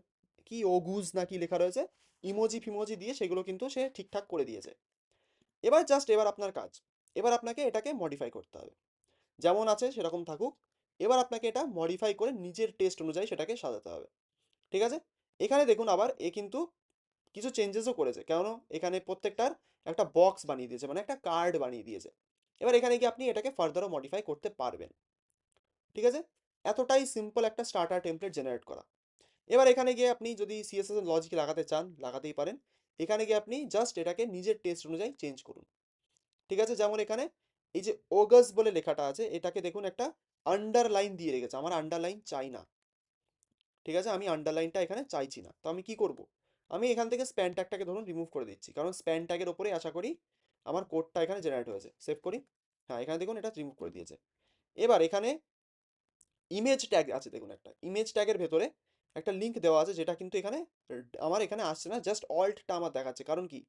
কি ওগুজ না কি লেখা রয়েছে, ইমোজি ফিমোজি দিয়ে সেগুলো কিন্তু সে ঠিকঠাক করে দিয়েছে। এবার জাস্ট এবার আপনার কাজ, এবার আপনাকে এটাকে মডিফাই করতে হবে, যেমন আছে সেরকম থাকুক। এবার আপনাকে এটা মডিফাই করে নিজের টেস্ট অনুযায়ী সেটাকে সাজাতে হবে। ঠিক আছে, এখানে দেখুন আবার এ কিন্তু কিছু চেঞ্জেসও করেছে, কেন এখানে প্রত্যেকটার একটা বক্স বানিয়ে দিয়েছে, মানে একটা কার্ড বানিয়ে দিয়েছে। এবার এখানে কি আপনি এটাকে ফার্দারও মডিফাই করতে পারবেন। ঠিক আছে, এতটাই সিম্পল একটা স্টার্টার টেমপ্লেট জেনারেট করা। এবার এখানে গিয়ে আপনি যদি সিএসএস এর লজিক লাগাতে চান লাগাতেই পারেন, এখানে গিয়ে আপনি জাস্ট এটাকে নিজের টেস্ট অনুযায়ী চেঞ্জ করুন। ঠিক আছে, যেমন এখানে এই যে অগাস বলে লেখাটা আছে, এটাকে দেখুন একটা আন্ডারলাইন দিয়ে রেখেছে, আমার আন্ডারলাইন চাই না। ঠিক আছে, আমি আন্ডারলাইনটা এখানে চাইছি না, তো আমি কি করব, আমি এখান থেকে স্প্যান ট্যাগটাকে ধরুন রিমুভ করে দিচ্ছি, কারণ স্প্যান ট্যাগের ওপরে আশা করি আমার কোডটা এখানে জেনারেট হয়েছে। সেভ করি, হ্যাঁ এখানে দেখুন এটা রিমুভ করে দিয়েছে। এবার এখানে ইমেজ ট্যাগ আছে, দেখুন একটা ইমেজ ট্যাগের ভেতরে একটা লিঙ্ক দেওয়া আছে, যেটা কিন্তু এখানে আমার এখানে আসছে না, জাস্ট অল্টটা আমার দেখাচ্ছে। কারণ কি,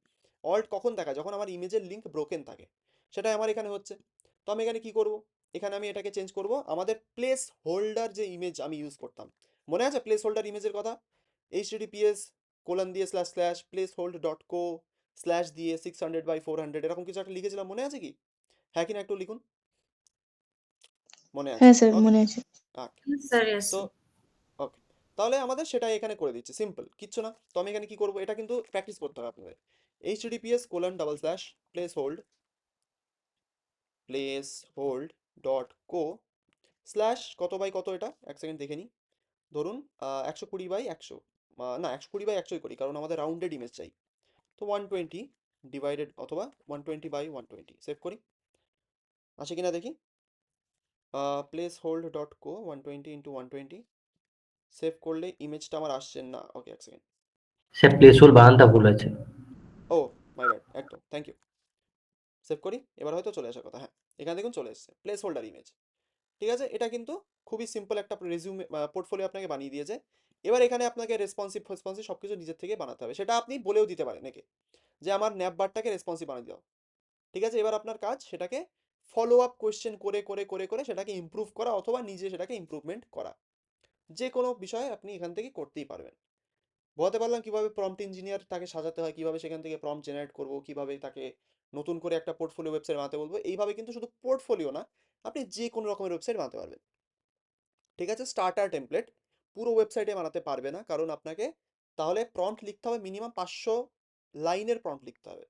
অল্ট কখন দেখায়, যখন আমার ইমেজের লিঙ্ক ব্রোকেন থাকে, সেটাই আমার এখানে হচ্ছে। তো আমি এখানে কি করব, এখানে আমি এটাকে চেঞ্জ করব, আমাদের প্লেস হোল্ডার যে ইমেজ আমি ইউজ করতাম, মনে আছে প্লেস হোল্ডার ইমেজের কথা, https কোলন দিয়ে slash slash place hold dot co slash দিয়ে 600/400 এরকম কিছু একটা লিখেছিলাম, মনে আছে কি? হ্যাঁ কিনা একটু লিখুন, মনে আছে? হ্যাঁ স্যার ওকে, মনে আছে। স্যার ইয়েস তো ওকে, তাহলে আমাদের সেটাই এখানে করে দিচ্ছে, সিম্পল কিচ্ছু না। তো আমি এখানে কি করব, এটা কিন্তু প্র্যাকটিস করতে হবে আপনাদের। https colon double slash place hold dot co slash কত বাই কত, এটা এক সেকেন্ড দেখে নিই, ধরুন 120/100, না 120/100 করি, কারণ আমাদের রাউন্ডেড ইমেজ চাই। তো 120 ডিভাইডেড অথবা 120/120, সেভ করি, আসে কিনা দেখি। Place hold dot co 120 × 120, save করলে ইমেজটা আমার আসছে না, ওকে এক সেকেন্ড, স্যার প্লেস হোল বানানটা ভুল আছে। ও মাই ব্যাড, একদম, থ্যাংক ইউ। সেভ করি, এবার হয়তো চলে আসার কথা। হ্যাঁ, এখানে দেখুন চলে এসেছে প্লেস হোল্ডার ইমেজ। ঠিক আছে, এটা কিন্তু খুবই সিম্পল একটা রেজিউমে পোর্টফোলিও আপনাকে বানিয়ে দিয়েছে। এবার এখানে আপনাকে রেসপন্সিভ ফেসপন্সিভ সব কিছু নিজের থেকে বানাতে হবে, সেটা আপনি বলেও দিতে পারেন একে যে আমার ন্যাপ বারটাকে রেসপন্সিভ বানিয়ে দাও। ঠিক আছে, এবার আপনার কাজ সেটাকে ফলো আপ কোয়েশ্চেন করে করে করে করে সেটাকে ইমপ্রুভ করা, অথবা নিজে সেটাকে ইমপ্রুভমেন্ট করা। যে কোনো বিষয়ে আপনি এখান থেকে করতেই পারবেন। বোঝাতে পারলাম কিভাবে প্রম্পট ইঞ্জিনিয়ার তাকে সাজাতে হয়, কিভাবে সেখান থেকে প্রম্পট জেনারেট করব, কিভাবে তাকে নতুন করে একটা পোর্টফোলিও ওয়েবসাইট বানাতে বলবো। এইভাবে কিন্তু শুধু পোর্টফোলিও না, আপনি যে কোনো রকমের ওয়েবসাইট বানাতে পারবেন। ঠিক আছে, স্টার্টার টেমপ্লেট পুরো ওয়েবসাইটে বানাতে পারবে না, কারণ আপনাকে তাহলে প্রম্পট লিখতে হবে, মিনিমাম 500 লাইনের প্রম্পট লিখতে হবে।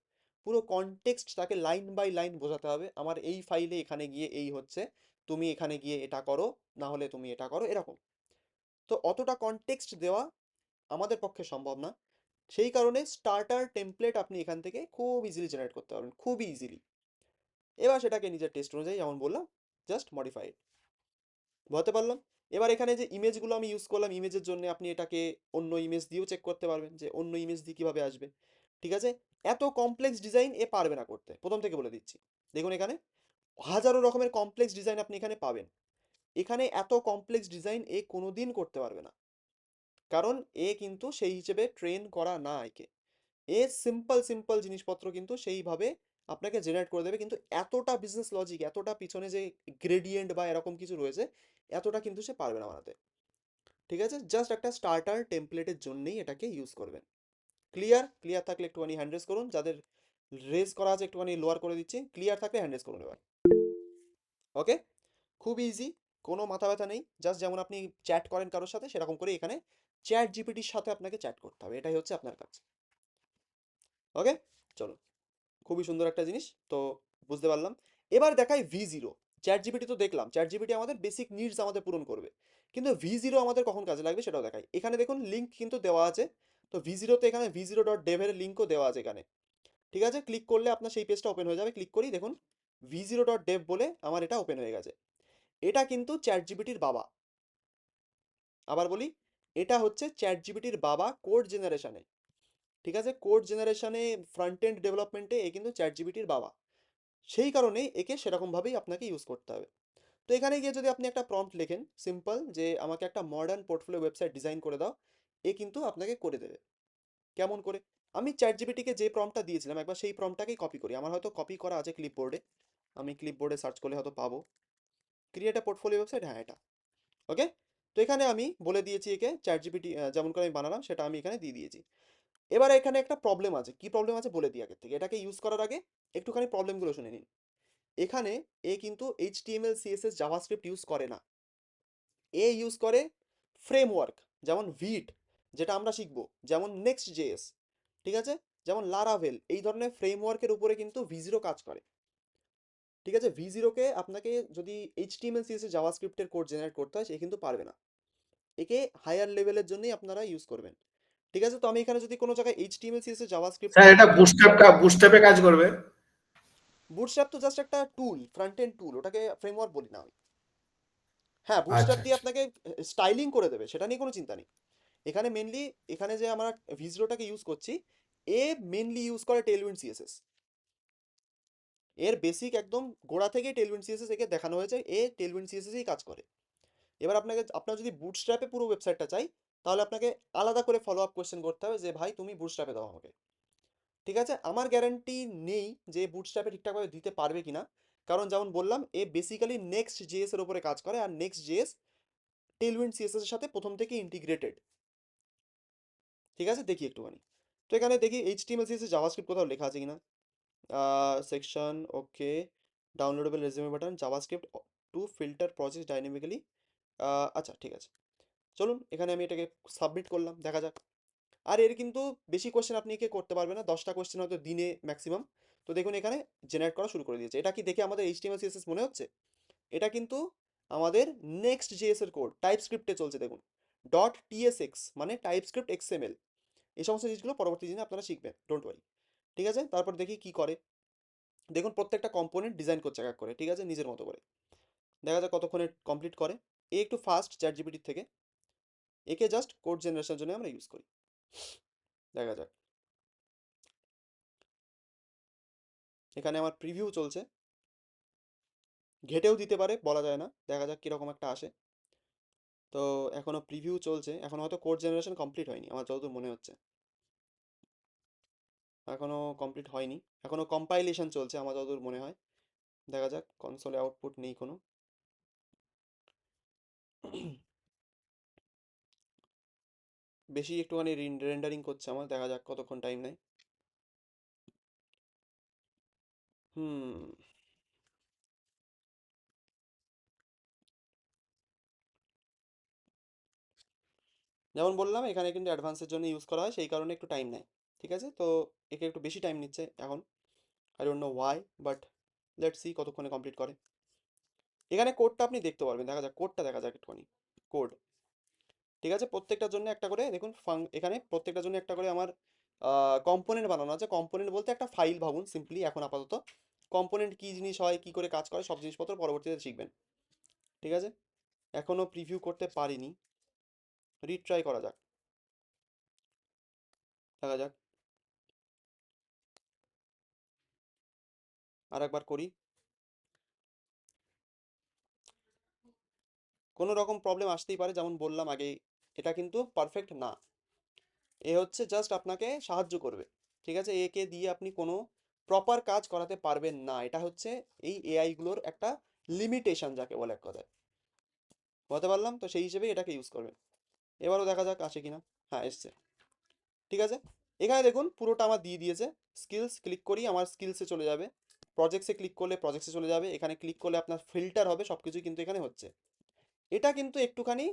পুরো কনটেক্সট তাকে লাইন বাই লাইন বোঝাতে হবে, আমার এই ফাইলে এখানে গিয়ে এই হচ্ছে, তুমি এখানে গিয়ে এটা করো, না হলে তুমি এটা করো, এরকম। তো অতটা কনটেক্সট দেওয়া আমাদের পক্ষে সম্ভব না। সেই কারণে স্টার্টার টেমপ্লেট আপনি এখান থেকে খুব ইজিলি জেনারেট করতে পারবেন, খুবই ইজিলি। এবার সেটাকে নিজের টেস্ট অনুযায়ী, যেমন বললাম, জাস্ট মডিফাই। বুঝতে পারলাম। এবার এখানে যে ইমেজগুলো আমি ইউজ করলাম, ইমেজের জন্য আপনি এটাকে অন্য ইমেজ দিয়েও চেক করতে পারবেন যে অন্য ইমেজ দিয়ে কীভাবে আসবে। ঠিক আছে, এত কমপ্লেক্স ডিজাইন এ পারবে না করতে, প্রথম থেকে বলে দিচ্ছি। দেখুন এখানে হাজারো রকমের কমপ্লেক্স ডিজাইন আপনি এখানে পাবেন, এখানে এত কমপ্লেক্স ডিজাইন এ কোনোদিন করতে পারবে না, কারণ এ কিন্তু সেই হিসেবে ট্রেন করা না একে। এ সিম্পল সিম্পল জিনিসপত্র কিন্তু সেইভাবে আপনাকে জেনারেট করে দেবে, কিন্তু এতটা বিজনেস লজিক, এতটা পিছনে যে গ্রেডিয়েন্ট বা এরকম কিছু রয়েছে, এতটা কিন্তু সে পারবে না বানাতে। ঠিক আছে, জাস্ট একটা স্টার্টার টেমপ্লেটের জন্যই এটাকে ইউজ করবেন। ক্লিয়ার? ক্লিয়ার থাকলে একটুখানি হ্যান্ড রেজ করুন, যাদের রেজ করা আছে একটুখানি লোয়ার করে দিচ্ছি, ক্লিয়ার থাকলে হ্যান্ড রেজ করুন এবার। ওকে, খুব ইজি, কোনো মাথা ব্যথা নেই। জাস্ট যেমন আপনি চ্যাট করেন কারোর সাথে, সেরকম করে এখানে চ্যাট জিপিটির সাথে আপনাকে চ্যাট করতে হবে, এটাই হচ্ছে আপনার কাজ। ওকে, চলো, খুবই সুন্দর একটা জিনিস তো, বুঝতে পারলাম। এবার দেখাই V0। চ্যাট জিপিটি তো দেখলাম, চ্যাট জিপিটি আমাদের বেসিক নিডস আমাদের পূরণ করবে, কিন্তু V0 আমাদের কখন কাজে লাগবে সেটাও দেখাই। এখানে দেখুন লিঙ্ক কিন্তু দেওয়া আছে, তো V0তে এখানে V0.dev এর লিঙ্কও দেওয়া আছে এখানে। ঠিক আছে, ক্লিক করলে আপনার সেই পেজটা ওপেন হয়ে যাবে। ক্লিক করি, দেখুন V0.dev বলে আমার এটা ওপেন হয়ে গেছে। এটা কিন্তু চ্যাট জিপিটির বাবা। আবার বলি, এটা হচ্ছে চ্যাট জিপিটির বাবা কোড জেনারেশনে। ঠিক আছে, কোড জেনারেশনে, ফ্রন্ট এন্ড ডেভেলপমেন্টে এ কিন্তু চ্যাট জিপিটির বাবা। সেই কারণে একে সেরকমভাবেই আপনাকে ইউজ করতে হবে। তো এখানে গিয়ে যদি আপনি একটা প্রম্পট লেখেন সিম্পল, যে আমাকে একটা মডার্ন পোর্টফোলিও ওয়েবসাইট ডিজাইন করে দাও, এ কিন্তু আপনাকে করে দেবে। কেমন করে? আমি চ্যাট জিপিটিকে যে প্রম্পটটা দিয়েছিলাম একবার সেই প্রম্পটটাকেই কপি করি, আমার হয়তো কপি করা আছে ক্লিপবোর্ডে, আমি ক্লিপবোর্ডে সার্চ করলে হয়তো পাবো। ক্রিয়েট আ পোর্টফোলিও ওয়েবসাইট, হ্যাঁ এটা। ওকে, তো এখানে আমি বলে দিয়েছি একে চ্যাট জিপিটি যেমন করে আমি বানালাম সেটা আমি এখানে দিয়ে দিয়েছি। এবার এখানে একটা প্রবলেম আছে, কি প্রবলেম আছে বলে দিই আগের থেকে, এটাকে ইউজ করার আগে একটুখানি প্রবলেমগুলো শুনে নিন। এখানে এ কিন্তু এইচটিএমএল সিএসএস জাভাস্ক্রিপ্ট ইউজ করে না, এ ইউজ করে ফ্রেমওয়ার্ক, যেমন ভিট, যেটা আমরা শিখবো, যেমন নেক্সট জেএস, ঠিক আছে, যেমন লারাভেল, এই ধরনের ফ্রেমওয়ার্কের উপরে কিন্তু V0 কাজ করে। ঠিক আছে, V0কে আপনাকে যদি এইচটিএমএল সিএসএস জাভাস্ক্রিপ্টের কোড জেনারেট করতে হয়, সে কিন্তু পারবে না। একে হায়ার লেভেলের জন্যই আপনারা ইউজ করবেন। ঠিক আছে, তো আমি এখানে যদি কোনো জায়গায় এইচটিএমএল সিএসএস জাভাস্ক্রিপ্ট স্যার না এটা লিখতাম। বুটস্ট্র্যাপে কাজ করবে? বুটস্ট্র্যাপ তো জাস্ট একটা টুল, ফ্রন্ট এন্ড টুল, ওটাকে ফ্রেমওয়ার্ক বলি না আমি। হ্যাঁ, আচ্ছা বুটস্ট্র্যাপ দিয়ে আচ্ছা। আপনাকে স্টাইলিং করে দেবে, সেটা নিয়ে কোনো চিন্তা নেই। এখানে মেনলি, এখানে যে আমরা V0টাকে ইউজ করছি, এ মেনলি ইউজ করে টেলউইন্ড সিএসএস। এর বেসিক একদম গোড়া থেকে টেলউইন্ড সিএসএস একে দেখানো হয়েছে, এ টেলউইন্ড সিএসএসই কাজ করে। এবার আপনার যদি বুটস্ট্র্যাপে পুরো ওয়েবসাইটটা চাই, তাহলে আপনাকে আলাদা করে ফলো আপ কোয়েশ্চেন করতে হবে যে ভাই তুমি বুটস্ট্র্যাপে দাও আমাকে। ঠিক আছে, আমার গ্যারান্টি নেই যে বুটস্ট্র্যাপে ঠিকঠাকভাবে দিতে পারবে কিনা, কারণ যেমন বললাম এ বেসিক্যালি নেক্সট জেএস এর উপরে কাজ করে, আর নেক্সট জেএস টেলউইন্ড সিএসএস এর সাথে প্রথম থেকে ইন্টিগ্রেটেড। ঠিক আছে, দেখি একটুখানি। তো এখানে দেখি এইচটিএমএল সিএসএস জাভাস্ক্রিপ্ট কোথাও লেখা আছে কিনা। সেকশন, ওকে, downloadable resume button, JavaScript two filter process dynamically. আচ্ছা ঠিক আছে, চলুন এখানে আমি এটাকে সাবমিট করলাম, দেখা যাক। আর এর কিন্তু বেশি কোশ্চেন আপনি কি করতে পারবেন না, 10টা কোশ্চেন হয়তো দিনে ম্যাক্সিমাম। তো দেখুন এখানে জেনারেট করা শুরু করে দিয়েছে। এটা কি দেখে আমাদের এইচটিএমএল সিএসএস মনে হচ্ছে? এটা কিন্তু আমাদের নেক্সট জেএস এর কোড, টাইপ স্ক্রিপ্টে চলছে দেখুন, .tsx মানে টাইপস্ক্রিপ্ট XML। এই সমস্ত জিনিসগুলো পরবর্তী দিনে আপনারা শিখবেন, ডোন্ট ওয়ারি। ঠিক আছে, তারপর দেখি কি করে। দেখুন প্রত্যেকটা কম্পোনেন্ট ডিজাইন করছে এক এক করে, ঠিক আছে, নিজের মতো করে। দেখা যাক কতক্ষণে কমপ্লিট করে। এ একটু ফাস্ট চ্যাট জিপিটির থেকে, একে জাস্ট কোড জেনারেশনের জন্য আমরা ইউজ করি। দেখা যাক। এখানে আমার প্রিভিউ চলছে, ঘেটেও দিতে পারে, বলা যায় না, দেখা যাক কিরকম একটা আসে। তো এখনো প্রিভিউ চলছে, এখন হয়তো কোড জেনারেশন কমপ্লিট হয়নি আমার যতদূর মনে হচ্ছে, এখনো কমপ্লিট হয়নি, এখনো কম্পাইলেশন চলছে আমার যতদূর মনে হয়। দেখা যাক, কনসোলে আউটপুট নেই কোনো। বেশি একটুখানি রেন্ডারিং করছে আমার, দেখা যাক কতক্ষণ টাইম নেয়। হুম। যেমন বললাম এখানে কিন্তু অ্যাডভান্সের জন্য ইউজ করা হয়, সেই কারণে একটু টাইম নেয়। ঠিক আছে, তো একে একটু বেশি টাইম নিচ্ছে এখন, I don't know Y, but let's see কতক্ষণে কমপ্লিট করে। এখানে কোডটা আপনি দেখতে পারবেন, দেখা যাক কোডটা, দেখা যাক একটুখানি কোড। ঠিক আছে, প্রত্যেকটার জন্য একটা করে দেখুন, এখানে প্রত্যেকটার জন্য একটা করে আমার কম্পোনেন্ট বানানো আছে। কম্পোনেন্ট বলতে একটা ফাইল ভাবুন সিম্পলি এখন আপাতত। কম্পোনেন্ট কি জিনিস হয়, কি করে কাজ করে, সব জিনিসপত্র পরবর্তীতে শিখবেন। ঠিক আছে, এখনো প্রিভিউ করতে পারিনি, রিট্রাই করা যাক, দেখা যাক, আর একবার করি। কোনো রকম প্রবলেম আসতেই পারে, যেমন বললাম আগে, এটা কিন্তু পারফেক্ট না, এ হচ্ছে জাস্ট আপনাকে সাহায্য করবে। ঠিক আছে, একে দিয়ে আপনি কোনো প্রপার কাজ করাতে পারবেন না, এটা হচ্ছে এই এআই গুলোর একটা লিমিটেশন যাকে বলে এক কথায়। বলতে পারলাম তো, সেই হিসেবেই এটাকে ইউজ করবেন। এবারও দেখা যাক আসে কিনা। হ্যাঁ, এসছে। ঠিক আছে, এখানে দেখুন পুরোটা আমার দিয়ে দিয়েছে। স্কিলস ক্লিক করি, আমার স্কিলসে চলে যাবে। প্রজেক্টসে ক্লিক করলে প্রজেক্টসে চলে যাবে। এখানে ক্লিক করলে আপনার ফিল্টার হবে, সব কিছুই কিন্তু এখানে হচ্ছে। এটা কিন্তু একটুখানি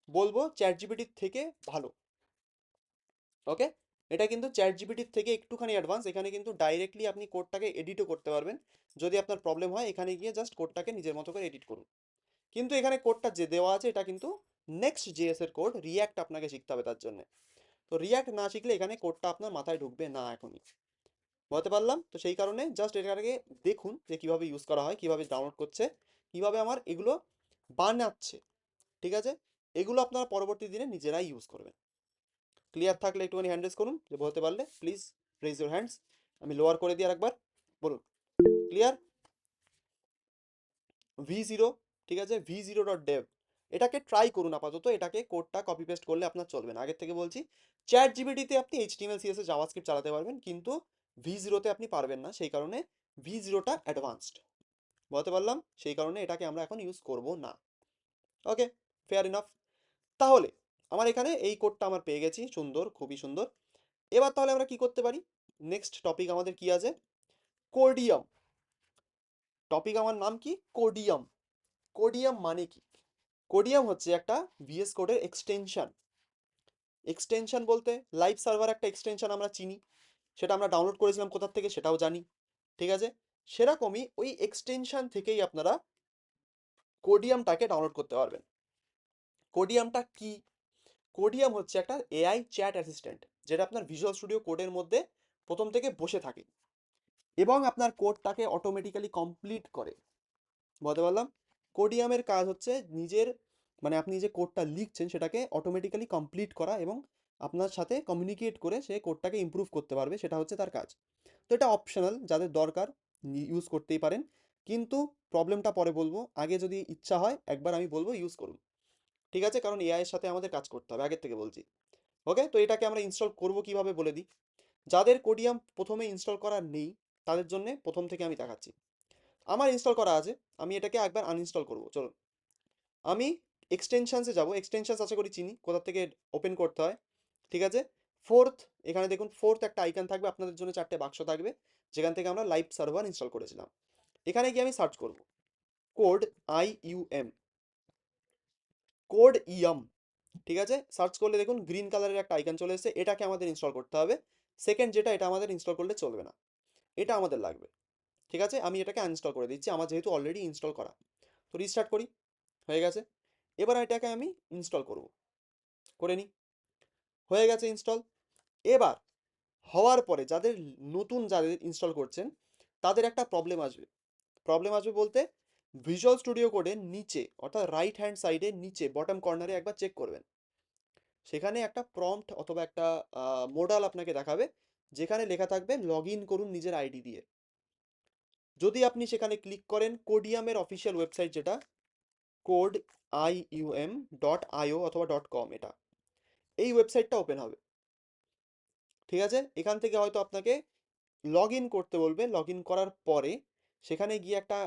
বলবো চ্যাট জিপিটির থেকে ভালো। ওকে, এটা কিন্তু চ্যাট জিপিটির থেকে একটুখানি অ্যাডভান্স। এখানে কিন্তু ডাইরেক্টলি আপনি কোডটাকে এডিটও করতে পারবেন। যদি আপনার প্রবলেম হয় এখানে গিয়ে জাস্ট কোডটাকে নিজের মতো করে এডিট করুন। কিন্তু এখানে কোডটা যে দেওয়া আছে এটা কিন্তু নেক্সট জেএস এর কোড, রিয়্যাক্ট আপনাকে শিখতে হবে তার জন্য। তো রিয়্যাক্ট না শিখলে এখানে কোডটা আপনার মাথায় ঢুকবে না এখনই। বলতে পারলাম তো, সেই কারণে জাস্ট এটাকে দেখুন যে কিভাবে ইউজ করা হয়, কিভাবে ডাউনলোড করছে, কিভাবে আমার এগুলো বানাচ্ছে। ঠিক আছে, এগুলো আপনারা পরবর্তী দিনে নিজেরাই ইউজ করবেন। ক্লিয়ার থাকলে একটুখানি হ্যান্ড রেজ করুন, যে বলতে পারলে প্লিজ রেজ ইউর হ্যান্ডস। আমি লোয়ার করে দিই আরেকবার, বলুন ক্লিয়ার। V0, ঠিক আছে, v0.dev, এটাকে ট্রাই করুন আপাতত। এটাকে কোডটা কপি পেস্ট করলে আপনার চলবে না, আগের থেকে বলছি। চ্যাট জিপিটিতে আপনি HTML CSS জাভাস্ক্রিপ্ট চালাতে পারবেন, কিন্তু V0তে আপনি পারবেন না, সেই কারণে V0টা অ্যাডভান্সড। বলতে পারলাম, সেই কারণে এটাকে আমরা এখন ইউজ করব না। ওকে, ফেয়ার ইনাফ। তাহলে আমার এখানে এই কোডটা আমার পেয়ে গেছি, সুন্দর, খুবই সুন্দর। এবার তাহলে আমরা কি করতে পারি, নেক্সট টপিক আমাদের কি আছে, কোডিয়াম। টপিক আমার নাম কি, কোডিয়াম। কোডিয়াম মানে কি? কোডিয়াম হচ্ছে একটা ভিএস কোডের এক্সটেনশন। এক্সটেনশন বলতে লাইভ সার্ভার একটা এক্সটেনশন আমরা চিনি, সেটা আমরা ডাউনলোড করেছিলাম কোথা থেকে সেটাও জানি। ঠিক আছে, সেরকমই ওই এক্সটেনশন থেকেই আপনারা কোডিয়ামটাকে ডাউনলোড করতে পারবেন। কোডিয়ামটা কি? কোডিয়াম হচ্ছে একটা এআই চ্যাট অ্যাসিস্ট্যান্ট, যেটা আপনার ভিজুয়াল স্টুডিও কোডের মধ্যে প্রথম থেকে বসে থাকে এবং আপনার কোডটাকে অটোমেটিক্যালি কমপ্লিট করে। বলতে পারলাম, কোডিয়ামের কাজ হচ্ছে নিজের, মানে আপনি যে কোডটা লিখছেন সেটাকে অটোমেটিক্যালি কমপ্লিট করা এবং আপনার সাথে কমিউনিকেট করে সে কোডটাকে ইমপ্রুভ করতে পারবে, সেটা হচ্ছে তার কাজ। তো এটা অপশনাল, যাদের দরকার ইউজ করতেই পারেন, কিন্তু প্রবলেমটা পরে বলবো, আগে যদি ইচ্ছা হয় একবার আমি বলবো ইউজ করুন। ঠিক আছে, কারণ এআই এর সাথে আমাদের কাজ করতে হবে, আগের থেকে বলছি। ওকে, তো এটাকে আমরা ইনস্টল করব কিভাবে বলে দিই। যাদের কোডিয়াম প্রথমে ইনস্টল করা নেই তাদের জন্য প্রথম থেকে আমি দেখাচ্ছি। আমার ইনস্টল করা আছে, আমি এটাকে একবার আনইনস্টল করব, চলুন। আমি এক্সটেনশনসে যাব, এক্সটেনশনস আশা করি চিনি কোথা থেকে ওপেন করতে হয়। ঠিক আছে, ফোর্থ, এখানে দেখুন ফোর্থ একটা আইকন থাকবে, আপনাদের জন্য 4টে বাক্স থাকবে, যেখান থেকে আমরা লাইভ সার্ভার ইনস্টল করেছিলাম। এখানে গিয়ে আমি সার্চ করব কোড, IUM, কোড ইয়ম। ঠিক আছে, সার্চ করলে দেখুন গ্রিন কালারের একটা আইকন চলে এসেছে, এটাকে আমাদের ইনস্টল করতে হবে। সেকেন্ড যেটা, এটা আমাদের ইনস্টল করলে চলবে না, এটা আমাদের লাগবে। ঠিক আছে, আমি এটাকে আনইনস্টল করে দিচ্ছি, আমার যেহেতু অলরেডি ইনস্টল করা। তো রিস্টার্ট করি, হয়ে গেছে। এবার এটাকে আমি ইনস্টল করব, করে নিই, হয়ে গেছে ইনস্টল। এবার হওয়ার পরে যাদের নতুন, যাদের ইনস্টল করছেন তাদের একটা প্রবলেম আসবে। প্রবলেম আসবে বলতে, ভিজুয়াল স্টুডিও কোডের নিচে অর্থাৎ রাইট হ্যান্ড সাইডের নিচে বটম কর্নারে একবার চেক করবেন। সেখানে একটা প্রম্পট অথবা একটা মোডাল আপনাকে দেখাবে, যেখানে লেখা থাকবে লগ ইন করুন নিজের আইডি দিয়ে। যদি আপনি সেখানে ক্লিক করেন কোডিয়ামের অফিসিয়াল ওয়েবসাইট, যেটা কোড ium.io অথবা .com, এটা এই ওয়েবসাইটটা ওপেন হবে। ঠিক আছে, এখান থেকে হয়তো আপনাকে লগ ইন করতে বলবে। লগ ইন করার পরে সেখানে গিয়ে একটা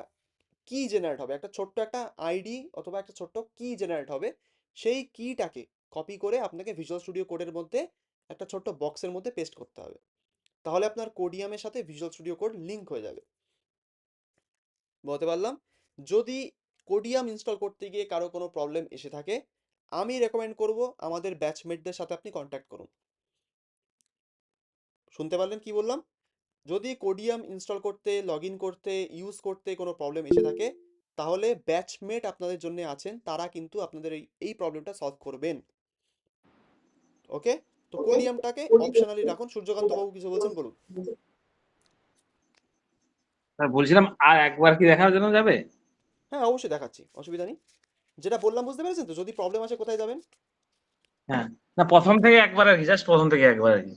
কি জেনারেট হবে, একটা ছোট্ট একটা আইডি অথবা একটা ছোট্ট কি জেনারেট হবে। সেই কিটাকে কপি করে আপনাকে ভিজুয়াল স্টুডিও কোডের মধ্যে একটা ছোট্ট বক্সের মধ্যে পেস্ট করতে হবে। তাহলে আপনার কোডিয়ামের সাথে ভিজুয়াল স্টুডিও কোড লিঙ্ক হয়ে যাবে। বলতে পারলাম? যদি কোডিয়াম ইনস্টল করতে গিয়ে কারো কোনো প্রবলেম এসে থাকে, আমি রেকমেন্ড করব আমাদের ব্যাচমেটদের সাথে আপনি কন্ট্যাক্ট করুন। শুনতে পারলেন কি বললাম? যদি কোডিয়াম ইনস্টল করতে, লগ ইন করতে, ইউজ করতে কোনো প্রবলেম এসে থাকে, তাহলে ব্যাচমেট আপনাদের জন্য আছেন, তারা কিন্তু আপনাদের এই প্রবলেমটা সলভ করবেন। ওকে, তো কোডিয়ামটাকে অপশনালি রাখুন। সূর্যকান্ত বাবু কিছু বলছেন, বলুন। স্যার বলছিলাম আর একবার কি দেখার জন্য যাবে? হ্যাঁ অবশ্যই দেখাচ্ছি, অসুবিধা নেই। যেটা বললাম বুঝতে পেরেছেন তো? যদি প্রবলেম আসে কোথায় যাবেন? হ্যাঁ, না প্রথম থেকে একবার আর কি, জাস্ট প্রথম থেকে একবার আর কি।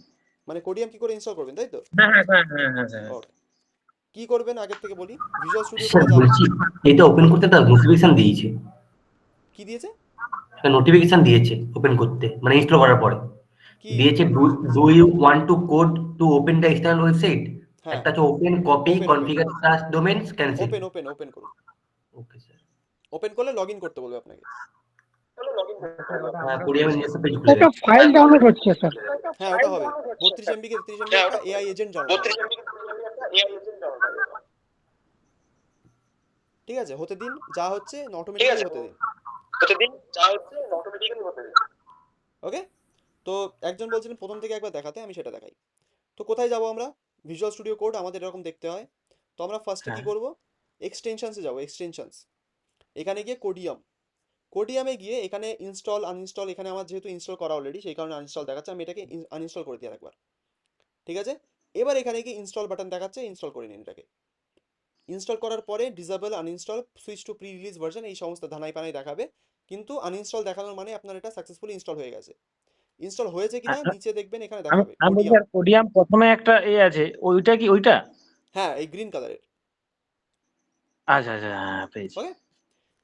মানে কোডিয়াম কি করে ইনস্টল করবেন, তাই তো? হ্যাঁ হ্যাঁ হ্যাঁ হ্যাঁ হ্যাঁ হ্যাঁ। ওকে, কি করবেন আগের থেকে বলি। ভিজুয়াল স্টুডিও স্যার কোডে যাবেন। বলছি, এটা ওপেন করতে একটা নোটিফিকেশন দিয়েছে, কি দিয়েছে? একটা নোটিফিকেশন দিয়েছে ওপেন করতে, মানে ইনস্টল করার পরে কি? দিয়েছে, do you want to code to open the external website. হ্যাঁ, একটা হচ্ছে open copy open open configure trust domains cancel. Open open open করুন। Okay sir. ওপেন করলে লগ ইন করতে বলবে আপনাকে। আমারও কোডিয়ামের হয়েছে। নিজস্ব পেজ খুলে একটা গেছে। ফাইল ডাউনলোড হচ্ছে স্যার। হ্যাঁ ওটা হবে 32 MB কে 33 MB একটা এআই এজেন্ট ডাউনলোড হবে। ঠিক আছে, হতে দিন, যা হচ্ছে অটোমেটিক্যালি হতে দিন। ওকে, তো একজন বলছিলেন প্রথম থেকে একবার দেখাতে, আমি সেটা দেখাই। তো কোথায় যাব আমরা? ভিজুয়াল স্টুডিও কোড আমাদের এরকম দেখতে হয়। তো আমরা ফার্স্টে কি হ্যাঁ করব? এক্সটেনশনসে যাব, এক্সটেনশনস। এখানে গিয়ে কোডিয়াম, কোডিয়ামে গিয়ে এখানে ইনস্টল আনইনস্টল, এখানে আমার যেহেতু ইনস্টল করা অলরেডি সেই কারণে আনইনস্টল দেখাচ্ছে, আমি এটাকে আনইনস্টল করে দিই আরেকবার। ঠিক আছে, এবার এখানে গিয়ে ইনস্টল বাটন দেখাচ্ছে, ইনস্টল করে নিন এটাকে। ইনস্টল করার পরে disable uninstall switch to pre release version এই সমস্ত ধানাই পানাই দেখাবে, কিন্তু আনইনস্টল দেখানোর মানে আপনার এটা সাকসেসফুলি ইনস্টল হয়ে গেছে। ইনস্টল হয়েছে কিনা নিচে দেখবেন এখানে আমি দেখাবে আমি বলছি কোডিয়াম। আর কোডিয়াম প্রথমে একটা আছে, ওইটা কি ওইটা? হ্যাঁ এই গ্রিন কালারের। আচ্ছা আচ্ছা, হ্যাঁ পেয়েছি। ওকে,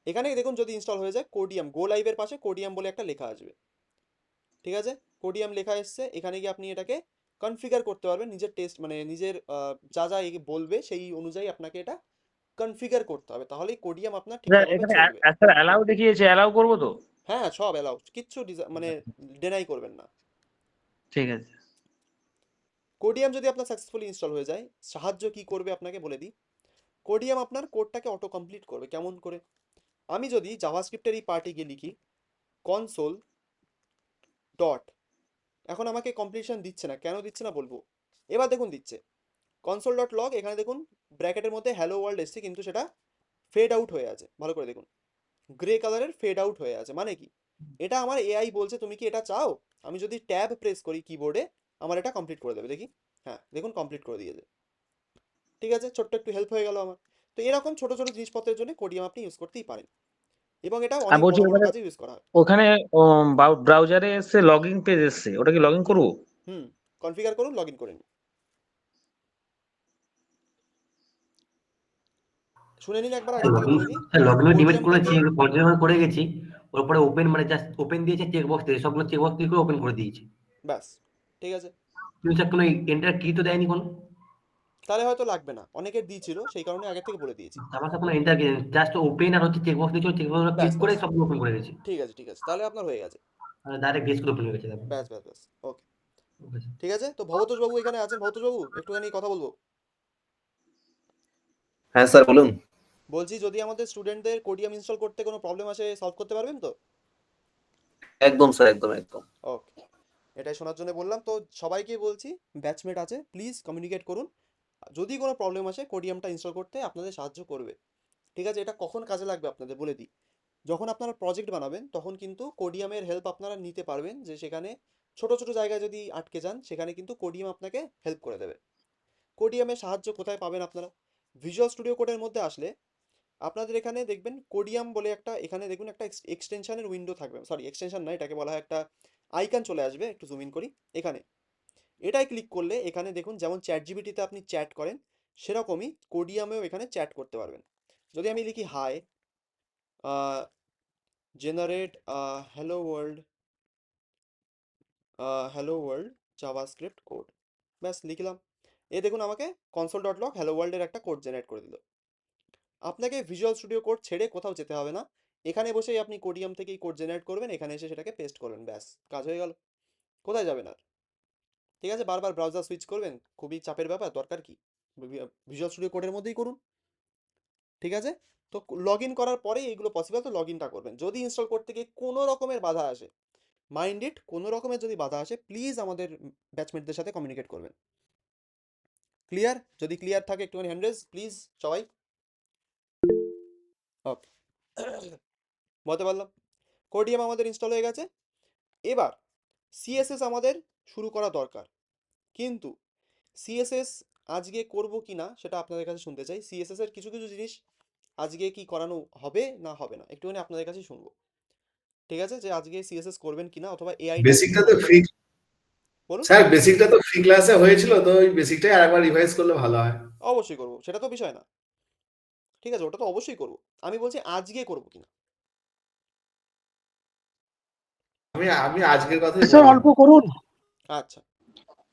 এখানে দেখুন যদি ইনস্টল হয়ে যায়, কোডিয়াম গো লাইভের পাশে কোডিয়াম বলে একটা লেখা আসবে। ঠিক আছে, কোডিয়াম লেখা এসছে, এখানে গিয়ে আপনি এটাকে কনফিগার করতে পারবেন নিজের টেস্ট, মানে নিজের যা যা বলবে সেই অনুযায়ী আপনাকে এটা কনফিগার করতে হবে, তাহলেই কোডিয়াম আপনার স্যার ঠিকঠাকভাবে এখানে চলবে। স্যার অ্যালাউ দেখিয়েছে, অ্যালাউ করবো তো? হ্যাঁ সব অ্যালাউ, কিচ্ছু মানে ডেনাই করবেন না। ঠিক আছে। কোডিয়াম যদি আপনার সাকসেসফুলি ইনস্টল হয়ে যায়, সাহায্য কি করবে আপনাকে বলে দিই। কোডিয়াম আপনার কোডটাকে অটো কমপ্লিট করবে। কেমন করে? আমি যদি জাভাস্ক্রিপ্টের এই পার্টে গিয়ে লিখি কনসোল ডট, এখন আমাকে কমপ্লিশন দিচ্ছে না, কেন দিচ্ছে না বলবো। এবার দেখুন দিচ্ছে, কনসোল ডট লগ, এখানে দেখুন ব্র্যাকেটের মধ্যে হ্যালো ওয়ার্ল্ড এসছে, কিন্তু সেটা ফেড আউট হয়ে আছে। ভালো করে দেখুন, গ্রে কালারের ফেড আউট হয়ে আছে। মানে কি? এটা আমার এআই বলছে তুমি কি এটা চাও। আমি যদি ট্যাব প্রেস করি কিবোর্ডে, আমার এটা কমপ্লিট করে দেবে। দেখি, হ্যাঁ দেখুন কমপ্লিট করে দিয়েছে। ঠিক আছে, ছোট্ট একটু হেল্প হয়ে গেল আমার। তো এরকম ছোট ছোট জিনিসপত্রের জন্য কোডিয়াম আপনি ইউজ করতেই পারেন, এবং এটা আমি অনেক বলছি বড় বড় ওখানে কাজে ইউজ করা হয়। ওখানে ব্রাউজারে এসে লগইন পেজ এসছে, ওটা কি লগইন করবো? হুম, কনফিগার করুন, লগ ইন করে নিন। শুনে নিন একবার আগের থেকে বলে দিই। লগইন ডিলিট করেছি, কোডিয়ামটাকে, কন্টিনিউ করে গেছি, ওর পরে ওপেন মানে জাস্ট ওপেন দিয়েছে, চেক বক্স দিয়েছে, সবগুলো চেক বক্স ক্লিক করে ওপেন করে দিয়েছে। ব্যাস ঠিক আছে। কিন্তু স্যার কোনো এন্টার কি তো দেয়নি কোনো। তাহলে হয়তো লাগবে না, অনেকের দিয়েছিল সেই কারণে আগের থেকে বলে দিয়েছি। আমার কাছে কোনো এন্টার কি, জাস্ট ওপেন আর হচ্ছে চেক বক্স দিয়েছে, চেক বক্স ব্যাস ক্লিক করে ব্যাস, সবগুলো ওপেন করে গেছি। ঠিক আছে ঠিক আছে, তাহলে আপনার হয়ে গেছে। ডাইরেক্ট গেস করে ওপেন হয়ে গেছে। ব্যাস ব্যাস ব্যাস, ওকে ওকে স্যার। ঠিক আছে। তো ভবতোষ বাবু এখানে আছেন, ভবতোষ বাবু একটুখানি কথা বলবো। হ্যাঁ স্যার বলুন। বলছি যদি আমাদের স্টুডেন্টদের কোডিয়াম ইনস্টল করতে কোনো প্রবলেম আসে, সলভ করতে পারবেন তো? একদম স্যার, একদম একদম। ওকে, এটাই শোনার জন্য বললাম। তো সবাইকে বলছি, ব্যাচমেট আছে প্লিজ কমিউনিকেট করুন, যদি কোনো প্রবলেম আসে কোডিয়ামটা ইনস্টল করতে আপনাদের সাহায্য করবে। ঠিক আছে, এটা কখন কাজে লাগবে আপনাদের বলে দিই। যখন আপনারা প্রজেক্ট বানাবেন তখন কিন্তু কোডিয়ামের হেল্প আপনারা নিতে পারবেন, যে সেখানে ছোট ছোট জায়গায় যদি আটকে যান সেখানে কিন্তু কোডিয়াম আপনাকে হেল্প করে দেবে। কোডিয়ামের সাহায্য কোথায় পাবেন আপনারা? ভিজুয়াল স্টুডিও কোডের মধ্যে আসলে আপনাদের এখানে দেখবেন কোডিয়াম বলে একটা, এখানে দেখুন একটা এক্সটেনশনের উইন্ডো থাকবে, সরি এক্সটেনশন নয়, এটাকে বলা হয় একটা আইকন চলে আসবে, একটু জুম ইন করি এখানে। এটাই ক্লিক করলে এখানে দেখুন যেমন চ্যাট জিপিটিতে আপনি চ্যাট করেন সেরকমই কোডিয়ামেও এখানে চ্যাট করতে পারবেন। যদি আমি লিখি hi generate hello world JavaScript code, ব্যাস লিখলাম। দেখুন আমাকে console.log হ্যালো ওয়ার্ল্ডের একটা কোড জেনারেট করে দিল। আপনাকে ভিজুয়াল স্টুডিও কোড ছেড়ে কোথাও যেতে হবে না, এখানে বসেই আপনি কোডিয়াম থেকেই কোড জেনারেট করবেন, এখানে এসে সেটাকে পেস্ট করবেন, ব্যাস কাজ হয়ে গেল। কোথায় যাবেন আর? ঠিক আছে, বারবার ব্রাউজার সুইচ করবেন খুবই চাপের ব্যাপার, দরকার কি? ভিজুয়াল স্টুডিও কোডের মধ্যেই করুন। ঠিক আছে, তো লগ ইন করার পরেই এইগুলো পসিবল, তো লগ ইনটা করবেন। যদি ইনস্টল করতে গিয়ে কোনো রকমের বাধা আসে, মাইন্ড ইট, কোনো রকমের যদি বাধা আসে প্লিজ আমাদের ব্যাচমেটদের সাথে কমিউনিকেট করবেন। ক্লিয়ার? যদি ক্লিয়ার থাকে একটুখানি হ্যান্ড রেজ প্লিজ সবাই। ওকে, বলতে পারলাম কোডিয়াম আমাদের ইনস্টল হয়ে গেছে। এবার সিএসএস আমাদের শুরু করা দরকার, কিন্তু সিএসএস আজকে করব কি না সেটা আপনাদের কাছে শুনতে চাই। সিএসএস এর কিছু কিছু জিনিস আজকে কি করানো হবে না হবে না একটুখানি আপনাদের কাছেই শুনবো। ঠিক আছে, যে আজকে সিএসএস করবেন কিনা, অথবা এআইটা আজকে বেসিকটা তো কিভাবে ফ্রি, করবেন বলুন। স্যার বেসিকটা তো ফ্রি ক্লাসে হয়েছিল, তো ওই বেসিকটাই আরেকবার রিভাইজ করলে ভালো হয়। অবশ্যই করবো, সেটা তো বিষয় না। ঠিক আছে, ওটা তো অবশ্যই করবো, আমি বলছি আজকে করবো কিনা। আমি আজকের কথাই স্যার বললাম। অল্প করুন। আচ্ছা,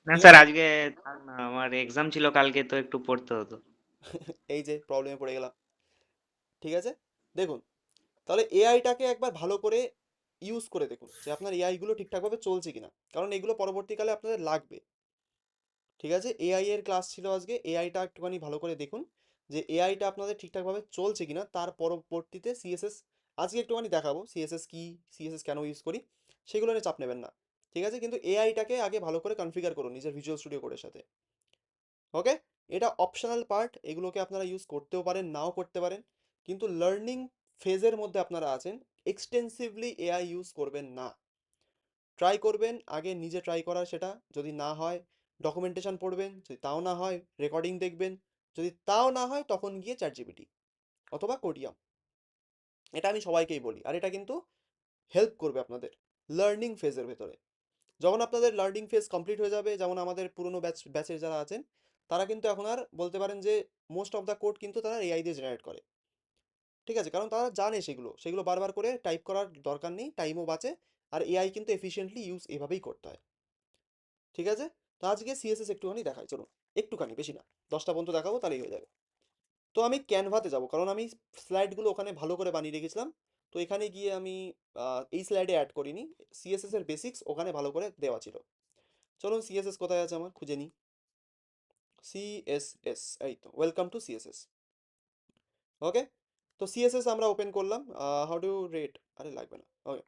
না ঠিক স্যার, আছে। আজকে থাক না, আমার এক্সাম ছিল কালকে, তো একটু পড়তে হতো। এই যে প্রবলেমে পড়ে গেলাম। ঠিক আছে, দেখুন তাহলে এআইটাকে একবার ভালো করে ইউজ করে দেখুন যে আপনার এআইগুলো ঠিকঠাকভাবে চলছে কিনা, কারণ এগুলো পরবর্তীকালে আপনাদের লাগবে। ঠিক আছে, এআই এর ক্লাস ছিল আজকে, এআইটা একটুখানি ভালো করে দেখুন যে এআইটা আপনাদের ঠিকঠাকভাবে চলছে কিনা। তার পরবর্তীতে সিএসএস আজকে একটুখানি দেখাবো, সিএসএস কি, সিএসএস কেন ইউজ করি, সেগুলো নিয়ে চাপ নেবেন না। ঠিক আছে, কিন্তু এআইটাকে আগে ভালো করে কনফিগার করুন নিজের ভিজুয়াল স্টুডিও কোডের সাথে। ওকে, এটা অপশনাল পার্ট, এগুলোকে আপনারা ইউজ করতেও পারেন নাও করতে পারেন, কিন্তু লার্নিং ফেজের মধ্যে আপনারা আছেন, এক্সটেন্সিভলি এআই ইউজ করবেন না। ট্রাই করবেন আগে নিজে ট্রাই করার, সেটা যদি না হয় ডকুমেন্টেশন পড়বেন, যদি তাও না হয় রেকর্ডিং দেখবেন, যদি তাও না হয় তখন গিয়ে চ্যাট জিপিটি অথবা কোডিয়াম। এটা আমি সবাইকেই বলি, আর এটা কিন্তু হেল্প করবে আপনাদের লার্নিং ফেজের ভেতরে। যখন আপনাদের লার্নিং ফেজ কমপ্লিট হয়ে যাবে, যেমন আমাদের পুরনো ব্যাচের যারা আছেন তারা কিন্তু এখন আর বলতে পারেন যে মোস্ট অফ দ্য কোড কিন্তু তারা এআই দিয়ে জেনারেট করে। ঠিক আছে, কারণ তারা জানে সেগুলো সেগুলো বারবার করে টাইপ করার দরকার নেই, টাইমও বাঁচে, আর এআই কিন্তু এফিশিয়েন্টলি ইউজ এভাবেই করতে হয়। ঠিক আছে, তো আজকে সিএসএস একটুখানি দেখাই, চলুন একটুখানি, বেশি না, 10টা পর্যন্ত দেখাবো তাহলেই হয়ে যাবে। তো আমি ক্যানভাতে যাব, কারণ আমি স্লাইডগুলো ওখানে ভালো করে বানিয়ে রেখেছিলাম, তো এখানে গিয়ে আমি এই স্লাইডে অ্যাড করিনি, সিএসএস এর বেসিক্স ওখানে ভালো করে দেওয়া ছিল। চলুন সিএসএস কোথায় আছে আমার খুঁজে নিই। সিএসএস, এই তো, ওয়েলকাম টু সিএসএস। ওকে, তো সিএসএস আমরা ওপেন করলাম। হাউ ডু রেট, আরে লাগবে না। ওকে,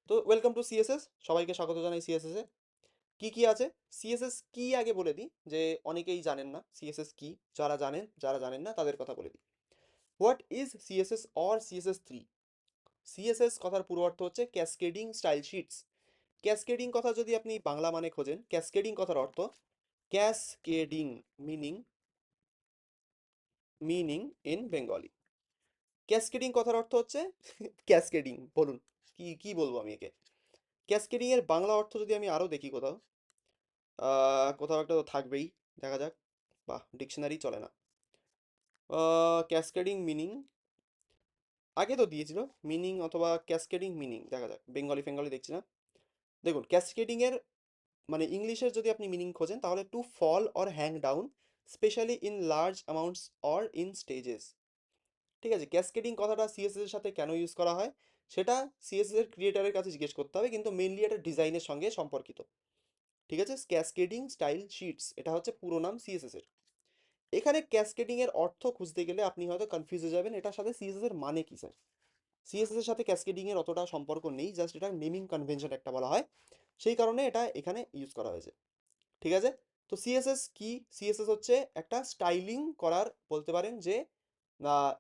তো ওয়েলকাম টু সিএসএস, সবাইকে স্বাগত জানাই সিএসএস এ। কি কি আছে, সিএসএস কি আগে বলে দিই, যে অনেকেই জানেন না সিএসএস কি, যারা জানেন যারা জানেন না তাদের কথা বলে দিই। What is CSS or CSS 3? CSS কথার পুরো অর্থ হচ্ছে ক্যাসকেডিং স্টাইল শিটস। ক্যাসকেডিং কথা যদি আপনি বাংলা মানে খোঁজেন, ক্যাসকেডিং কথার অর্থ cascading, meaning meaning in Bengali. Cascading কথার অর্থ হচ্ছে ক্যাসকেডিং, বলুন কি কি বলবো আমি একে। ক্যাসকেডিং এর বাংলা অর্থ যদি আমি আরো দেখি কোথাও, কোথাও একটা তো থাকবেই, দেখা যাক। বাহ, ডিকশনারি চলে না। ক্যাসকেডিং মিনিং আগে তো দিয়েছিল, মিনিং অথবা ক্যাসকেডিং মিনিং, দেখা যাক, বেঙ্গলি ফেঙ্গলি দেখছি না। দেখুন ক্যাসকেডিং এর মানে ইংলিশের যদি আপনি মিনিং খোঁজেন তাহলে to fall or hang down, specially in large amounts or in stages. ঠিক আছে, ক্যাসকেডিং কথাটা সিএসএস এর সাথে কেন ইউজ করা হয় সেটা সিএসএস এর ক্রিয়েটারের কাছে জিজ্ঞেস করতে হবে, কিন্তু মেইনলি এটা ডিজাইনের সঙ্গে সম্পর্কিত। ঠিক আছে, ক্যাসকেডিং স্টাইল শিটস এটা হচ্ছে পুরো নাম সিএসএস এর। এখানে ক্যাসকেডিং এর অর্থ খুঁজতে গেলে আপনি হয়তো কনফিউজ হয়ে যাবেন, এটার সাথে সিএসএস এর মানে কি স্যার। সিএসএস এর সাথে ক্যাসকেডিং এর অতটা সম্পর্ক নেই, জাস্ট এটা নেমিং কনভেনশন একটা বলা হয়, সেই কারণে এটা এখানে ইউজ করা হয়েছে। ঠিক আছে, তো সিএসএস কি, সিএসএস হচ্ছে একটা স্টাইলিং করার, বলতে পারেন যে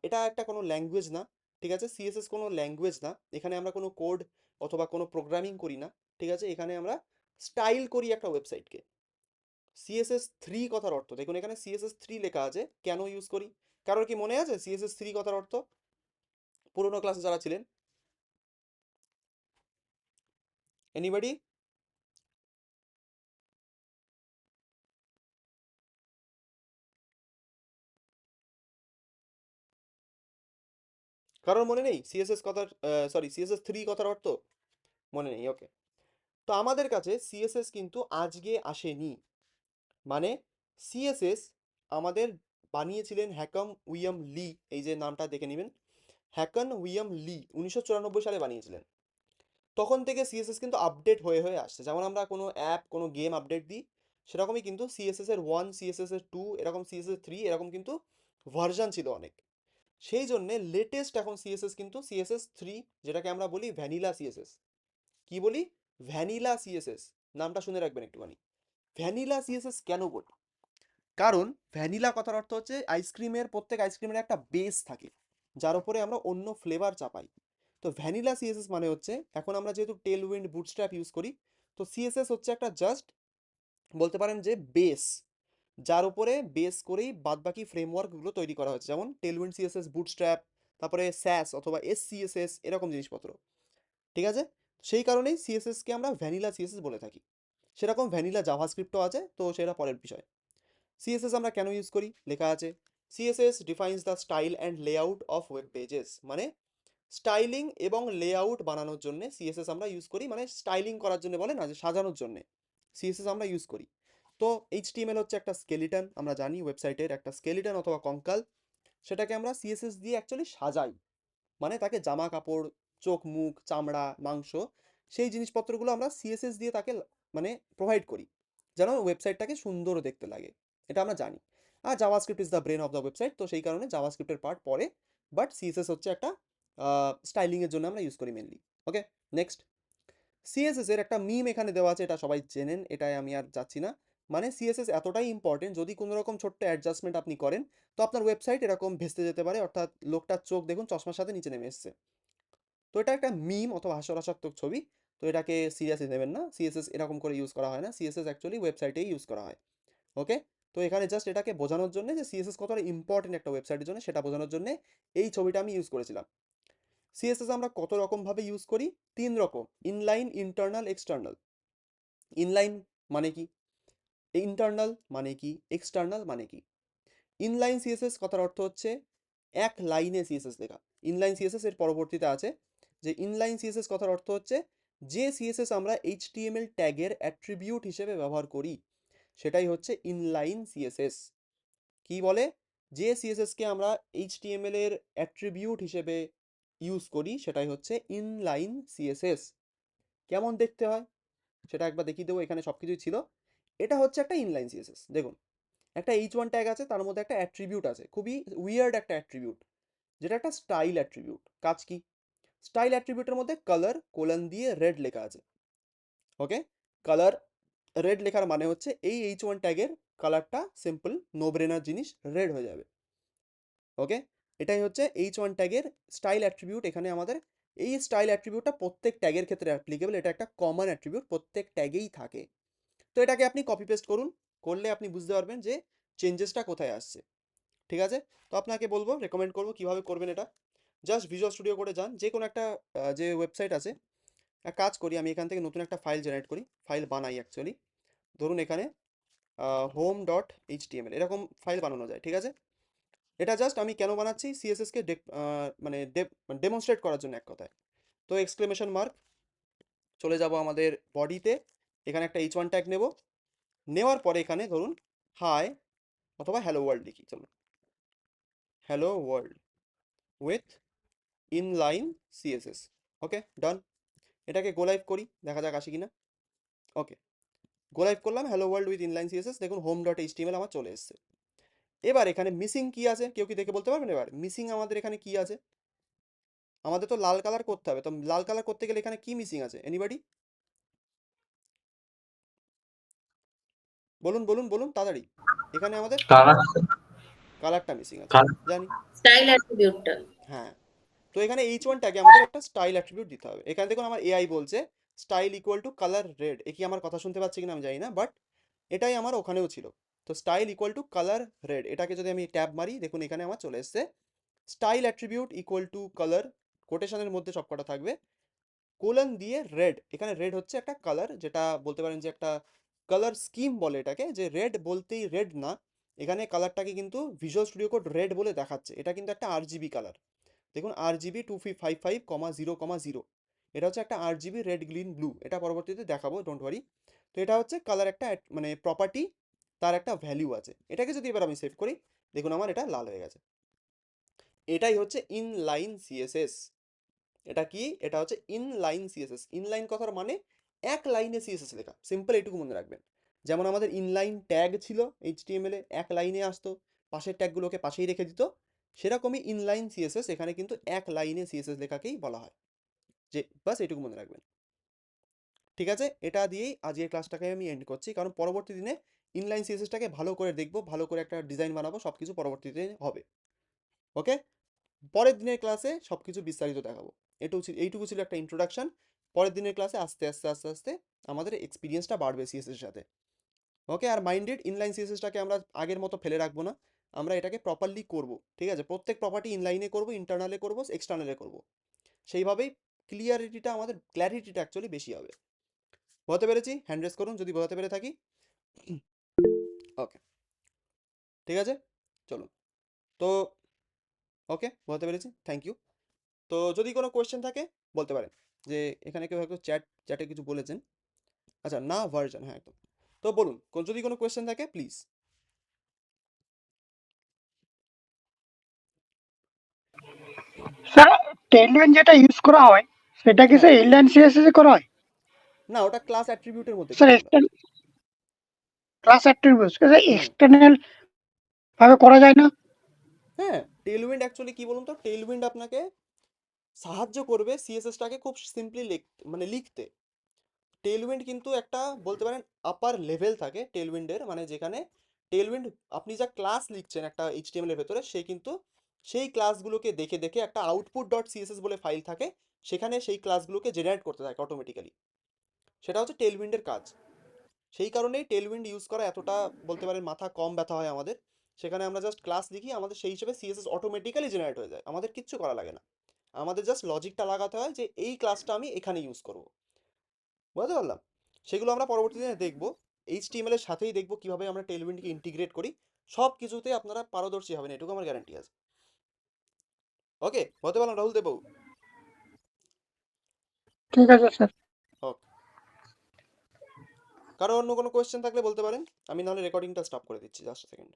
এটা একটা কোনো ল্যাঙ্গুয়েজ না। ঠিক আছে, সিএসএস কোনো ল্যাঙ্গুয়েজ না, এখানে আমরা কোনো কোড অথবা কোনো প্রোগ্রামিং করি না। ঠিক আছে, এখানে আমরা স্টাইল করি একটা ওয়েবসাইটকে। সিএসএস 3 কথার অর্থ দেখুন, এখানে সিএসএস 3 লেখা আছে, কেন ইউজ করি, কারোর কি মনে আছে সিএসএস 3 কথার অর্থ, পুরোনো ক্লাসে যারা ছিলেন? এনিবডি? কারোর মনে নেই সিএসএস কথার, সরি সিএসএস 3 কথার অর্থ মনে নেই? ওকে, তো আমাদের কাছে সিএসএস কিন্তু আজকে আসেনি। মানে সিএসএস আমাদের বানিয়েছিলেন হ্যাকম উইলিয়াম লি। এই যে নামটা দেখে নেবেন, হ্যাকন উইলিয়াম লি 1994 সালে বানিয়েছিলেন। তখন থেকে সিএসএস কিন্তু আপডেট হয়ে হয়ে আসছে। যেমন আমরা কোনো অ্যাপ কোনো গেম আপডেট দিই, সেরকমই কিন্তু সিএসএস এর 1, সিএসএস এর 2, এরকম সিএসএস 3, এরকম কিন্তু ভার্সন ছিল অনেক। সেই জন্যে লেটেস্ট এখন সিএসএস কিন্তু সিএসএস 3, যেটাকে আমরা বলি ভ্যানিলা সিএসএস। কি বলি? Vanilla CSS. নামটা শুনে রাখবেন একটুখানি। ভ্যানিলা সিএসএস কেন বলি? কারণ ভ্যানিলা কথার অর্থ হচ্ছে আইসক্রিমের, প্রত্যেক আইসক্রিমের একটা বেস থাকে যার উপরে আমরা অন্য ফ্লেভার চাপাই। তো ভ্যানিলা সিএসএস মানে হচ্ছে, এখন আমরা যেহেতু টেলউইন্ড বুটস্ট্র্যাপ ইউজ করি, তো সিএসএস হচ্ছে একটা জাস্ট বলতে পারেন যে বেস, যার উপরে বেস করেই বাদবাকি ফ্রেমওয়ার্কগুলো তৈরি করা হয়েছে, যেমন টেলউইন্ড সিএসএস, বুটস্ট্র্যাপ, তারপরে স্যাস অথবা এসসিএসএস, এরকম জিনিসপত্র। ঠিক আছে? সেই কারণেই সিএসএসকে আমরা ভ্যানিলা সিএসএস বলে থাকি। সেরকম ভ্যানিলা জাভাস্ক্রিপ্টও আছে, তো সেটা পরের বিষয়। সিএসএস আমরা কেন ইউজ করি? লেখা আছে CSS defines the style and layout of web pages. মানে স্টাইলিং এবং লেআউট বানানোর জন্য সিএসএস আমরা ইউজ করি। মানে স্টাইলিং করার জন্য বলে না, যে সাজানোর জন্য সিএসএস আমরা ইউজ করি। তো এইচটিএমএল হচ্ছে একটা স্কেলিটন, আমরা জানি ওয়েবসাইটের একটা স্কেলিটন অথবা কঙ্কাল। সেটাকে আমরা সিএসএস দিয়ে অ্যাকচুয়ালি সাজাই। মানে তাকে জামা কাপড়, চোখ মুখ, চামড়া, মাংস, সেই জিনিসপত্রগুলো আমরা সিএসএস দিয়ে তাকে মানে প্রোভাইড করি, যেন ওয়েবসাইটটাকে সুন্দর দেখতে লাগে। এটা আমরা জানি। আর JavaScript is the brain of the website, তো সেই কারণে জাভাস্ক্রিপ্টের পার্ট পরে, বাট সিএসএস হচ্ছে একটা স্টাইলিংয়ের জন্য আমরা ইউজ করি মেনলি। ওকে, নেক্সট। সিএসএস এর একটা মিম এখানে দেওয়া আছে, এটা সবাই জেনেন, এটাই আমি আর যাচ্ছি না। মানে সিএসএস এতটাই ইম্পর্টেন্ট, যদি কোনো রকম ছোট্ট অ্যাডজাস্টমেন্ট আপনি করেন, তো আপনার ওয়েবসাইট এরকম ভেস্তে যেতে পারে। অর্থাৎ লোকটার চোখ দেখুন চশমার সাথে নিচে নেমে এসছে। তো এটা একটা মিম অথবা হাস্যরসাত্মক ছবি, তো এটাকে সিরিয়াসলি নেবেন না। সিএসএস এরকম করে ইউজ করা হয় না, সিএসএস অ্যাকচুয়ালি ওয়েবসাইটেই ইউজ করা হয়। ওকে, তো এখানে জাস্ট এটাকে বোঝানোর জন্য যে সিএসএস কতটা ইম্পর্টেন্ট একটা ওয়েবসাইটের জন্য, সেটা বোঝানোর জন্য এই ছবিটা আমি ইউজ করেছিলাম। সিএসএস আমরা কত রকমভাবে ইউজ করি? 3 রকম: ইনলাইন, ইন্টারনাল, এক্সটার্নাল। ইনলাইন মানে কি? ইন্টারনাল মানে কি? এক্সটার্নাল মানে কি? ইনলাইন সিএসএস কথার অর্থ হচ্ছে এক লাইনে সিএসএস লেখা। ইনলাইন সিএসএস এর পরবর্তীতে আছে যে ইনলাইন সিএসএস কথার অর্থ হচ্ছে যে সিএসএস আমরা এইচটিএমএল ট্যাগের অ্যাট্রিবিউট হিসেবে ব্যবহার করি, সেটাই হচ্ছে ইনলাইন সিএসএস। কি বলে? যে সিএসএসকে আমরা এইচটিএমএল এর অ্যাট্রিবিউট হিসেবে ইউজ করি, সেটাই হচ্ছে ইনলাইন সিএসএস। কেমন দেখতে হয় সেটা একবার দেখিয়ে দেবো, এখানে সব কিছুই ছিল। এটা হচ্ছে একটা ইনলাইন সিএসএস। দেখুন, একটা H1 ট্যাগ আছে, তার মধ্যে একটা অ্যাট্রিবিউট আছে, খুবই উইয়ার্ড একটা অ্যাট্রিবিউট, যেটা একটা স্টাইল অ্যাট্রিবিউট। কাজ কি? স্টাইল অ্যাট্রিবিউটের মধ্যে কালার কোলন দিয়ে রেড লেখা আছে। ওকে, কালার রেড লেখার মানে হচ্ছে এই H1 ট্যাগের কালারটা সিম্পল নো ব্রেনার জিনিস, রেড হয়ে যাবে। ওকে, এটাই হচ্ছে H1 ট্যাগের স্টাইল অ্যাট্রিবিউট। এখানে আমাদের এই স্টাইল অ্যাট্রিবিউটটা প্রত্যেক ট্যাগের ক্ষেত্রে অ্যাপ্লিকেবল, এটা একটা কমন অ্যাট্রিবিউট, প্রত্যেক ট্যাগেই থাকে। তো এটাকে আপনি কপি পেস্ট করুন, করলে আপনি বুঝতে পারবেন যে চেঞ্জেসটা কোথায় আসছে। ঠিক আছে? তো আপনাকে বলবো, রেকমেন্ড করবো কীভাবে করবেন এটা। জাস্ট ভিজুয়াল স্টুডিও করে যান, যে কোনো একটা যে ওয়েবসাইট আছে, এক কাজ করি, আমি এখান থেকে নতুন একটা ফাইল জেনারেট করি, ফাইল বানাই অ্যাকচুয়ালি। ধরুন এখানে home.html এরকম ফাইল বানানো যায়। ঠিক আছে? এটা জাস্ট আমি কেন বানাচ্ছি, সিএসএসকে মানে ডেমনস্ট্রেট করার জন্য এক কথায়। তো এক্সক্লেমেশন মার্ক, চলে যাব আমাদের বডিতে, এখানে একটা H1 ট্যাগ নেব, নেওয়ার পরে এখানে ধরুন হাই অথবা হ্যালো ওয়ার্ল্ড লিখি। চলুন, hello world with inline CSS. Okay, done. এটাকে গো লাইভ করি, দেখা যাক আসে কিনা। ওকে, গো লাইভ করলাম hello world with inline CSS. দেখুন home.html আমার চলে এসেছে। এবার এখানে মিসিং কি আছে, কেউ কি দেখে বলতে পারবেন? এবার মিসিং আমাদের এখানে কি আছে? আমাদের তো লাল কালার করতে হবে, তো লাল কালার করতে গেলে এখানে কি মিসিং আছে? এনিবডি বলুন বলুন বলুন তাড়াতাড়ি। এখানে আমাদের কালার কালারটা মিসিং আছে, কালার জানি। স্টাইল অ্যাট্রিবিউটটা। হ্যাঁ, তো এখানে H1 ট্যাগে আমাদের একটা স্টাইল অ্যাট্রিবিউট দিতে হবে। এখানে দেখুন আমার এআই বলছে style equal to colour red. এ কি আমার কথা শুনতে পাচ্ছে কিনা আমি জানি না, বাট এটাই আমার ওখানেও ছিল। তো style equal to colour red, এটাকে যদি আমি ট্যাব মারি, দেখুন এখানে আমার চলে এসছে style attribute equal to colour, কোটেশনের মধ্যে সবকটা থাকবে, কোলন দিয়ে রেড। এখানে রেড হচ্ছে একটা কালার, যেটা বলতে পারেন যে একটা কালার স্কিম বলে এটাকে, যে রেড বলতেই রেড না, এখানে কালারটাকে কিন্তু ভিজুয়াল স্টুডিও কোড রেড বলে দেখাচ্ছে, এটা কিন্তু একটা আরজিবি কালার। দেখুন RGB 2555,0,0, এটা হচ্ছে একটা RGB রেড গ্রিন ব্লু, এটা পরবর্তীতে দেখাবো, ডোন্ট ওয়ারি। তো এটা হচ্ছে কালার একটা মানে প্রপার্টি, তার একটা ভ্যালু আছে। এটাকে যদি এবার আমি সেভ করি, দেখুন আমার এটা লাল হয়ে গেছে। এটাই হচ্ছে ইনলাইন সিএসএস। এটা কি? এটা হচ্ছে ইনলাইন সিএসএস। ইনলাইন কথার মানে এক লাইনে সিএসএস লেখা, সিম্পল এইটুকু মনে রাখবেন। যেমন আমাদের ইনলাইন ট্যাগ ছিল HTML এ, এক লাইনে আসতো, পাশের ট্যাগগুলোকে পাশেই রেখে দিত, সেরকমই ইনলাইন সিএসএস এখানে কিন্তু এক লাইনে সিএসএস লেখাকেই বলা হয়। যে বাস এইটুকু মনে রাখবেন। ঠিক আছে, এটা দিয়েই আজকের ক্লাসটাকে আমি এন্ড করছি, কারণ পরবর্তী দিনে ইনলাইন সিএসএসটাকে ভালো করে দেখবো, ভালো করে একটা ডিজাইন বানাবো, সব কিছু পরবর্তীতে হবে। ওকে, পরের দিনের ক্লাসে সব কিছু বিস্তারিত দেখাবো। এইটুকু ছিল একটা ইন্ট্রোডাকশন। পরের দিনের ক্লাসে আস্তে আস্তে আস্তে আস্তে আমাদের এক্সপিরিয়েন্সটা বাড়বে সিএসএস এর সাথে। ওকে, আর মাইন্ডেড ইনলাইন সিএসএসটাকে আমরা আগের মতো ফেলে রাখবো না, আমরা এটাকে প্রপারলি করব। ঠিক আছে, প্রত্যেক প্রপার্টি ইনলাইনে করব, ইন্টারনালে করব, এক্সটার্নালে করব, সেইভাবেই ক্ল্যারিটিটা অ্যাকচুয়ালি বেশি হবে। বোঝাতে পেরেছি? হ্যান্ড রেজ করুন যদি বোঝাতে পেরে থাকি। ওকে, ঠিক আছে, চলুন। তো ওকে, বোঝাতে পেরেছি, থ্যাংক ইউ। তো যদি কোনো কোয়েশ্চেন থাকে বলতে পারেন, যে এখানে কেউ হয়তো চ্যাটে কিছু বলেছেন। আচ্ছা, না ভার্জন, হ্যাঁ একদম। তো বলুন, যদি কোনো কোয়েশ্চেন থাকে প্লিজ। স্যার, টেলভিন যেটা ইউজ করা হয় সেটা কি হ্যাঁ, স্যার ইনলাইন সিএসএস এ করা হয়? না ওটা ক্লাস অ্যাট্রিবিউটের মধ্যে স্যার করি আমরা। ক্লাস অ্যাট্রিবিউটস হুম, এক্সটার্নাল ভাবে করা যায় না? হ্যাঁ, টেলউইন্ড অ্যাকচুয়ালি কি বলুন তো, টেলউইন্ড আপনাকে সাহায্য করবে সিএসএসটাকে খুব সিম্পলি লিখতে। টেলউইন্ড কিন্তু একটা বলতে পারেন আপার লেভেল থাকে টেলউইন্ডের, মানে যেখানে টেলউইন্ড আপনি যা ক্লাস লিখছেন একটা HTML এর ভেতরে, সে কিন্তু সেই ক্লাসগুলোকে দেখে দেখে একটা আউটপুট ডট সিএসএস বলে ফাইল থাকে, সেখানে সেই ক্লাসগুলোকে জেনারেট করতে থাকে অটোমেটিক্যালি। সেটা হচ্ছে টেলউইন্ডের কাজ। সেই কারণেই টেলউইন্ড ইউজ করা এতটা বলতে পারেন মাথা কম ব্যথা হয় আমাদের। সেখানে আমরা জাস্ট ক্লাস লিখি, আমাদের সেই হিসেবে সিএসএস অটোমেটিক্যালি জেনারেট হয়ে যায়, আমাদের কিচ্ছু করা লাগে না। আমাদের জাস্ট লজিকটা লাগাতে হয় যে এই ক্লাসটা আমি এখানে ইউজ করব। বুঝতে পারলাম? সেগুলো আমরা পরবর্তী দিনে দেখবো, HTML এর সাথেই দেখবো কিভাবে আমরা টেলউইন্ডকে ইন্টিগ্রেট করি। সব কিছুতে আপনারা পারদর্শী হবেন, এটুকু আমার গ্যারান্টি আছে। ওকে, বলতে পারলাম রাহুল দেববাবু? ঠিক আছে স্যার। ওকে, কারো অন্য কোনো কোয়েশ্চেন থাকলে বলতে পারেন, আমি নাহলে রেকর্ডিংটা স্টপ করে দিচ্ছি, জাস্ট সেকেন্ড।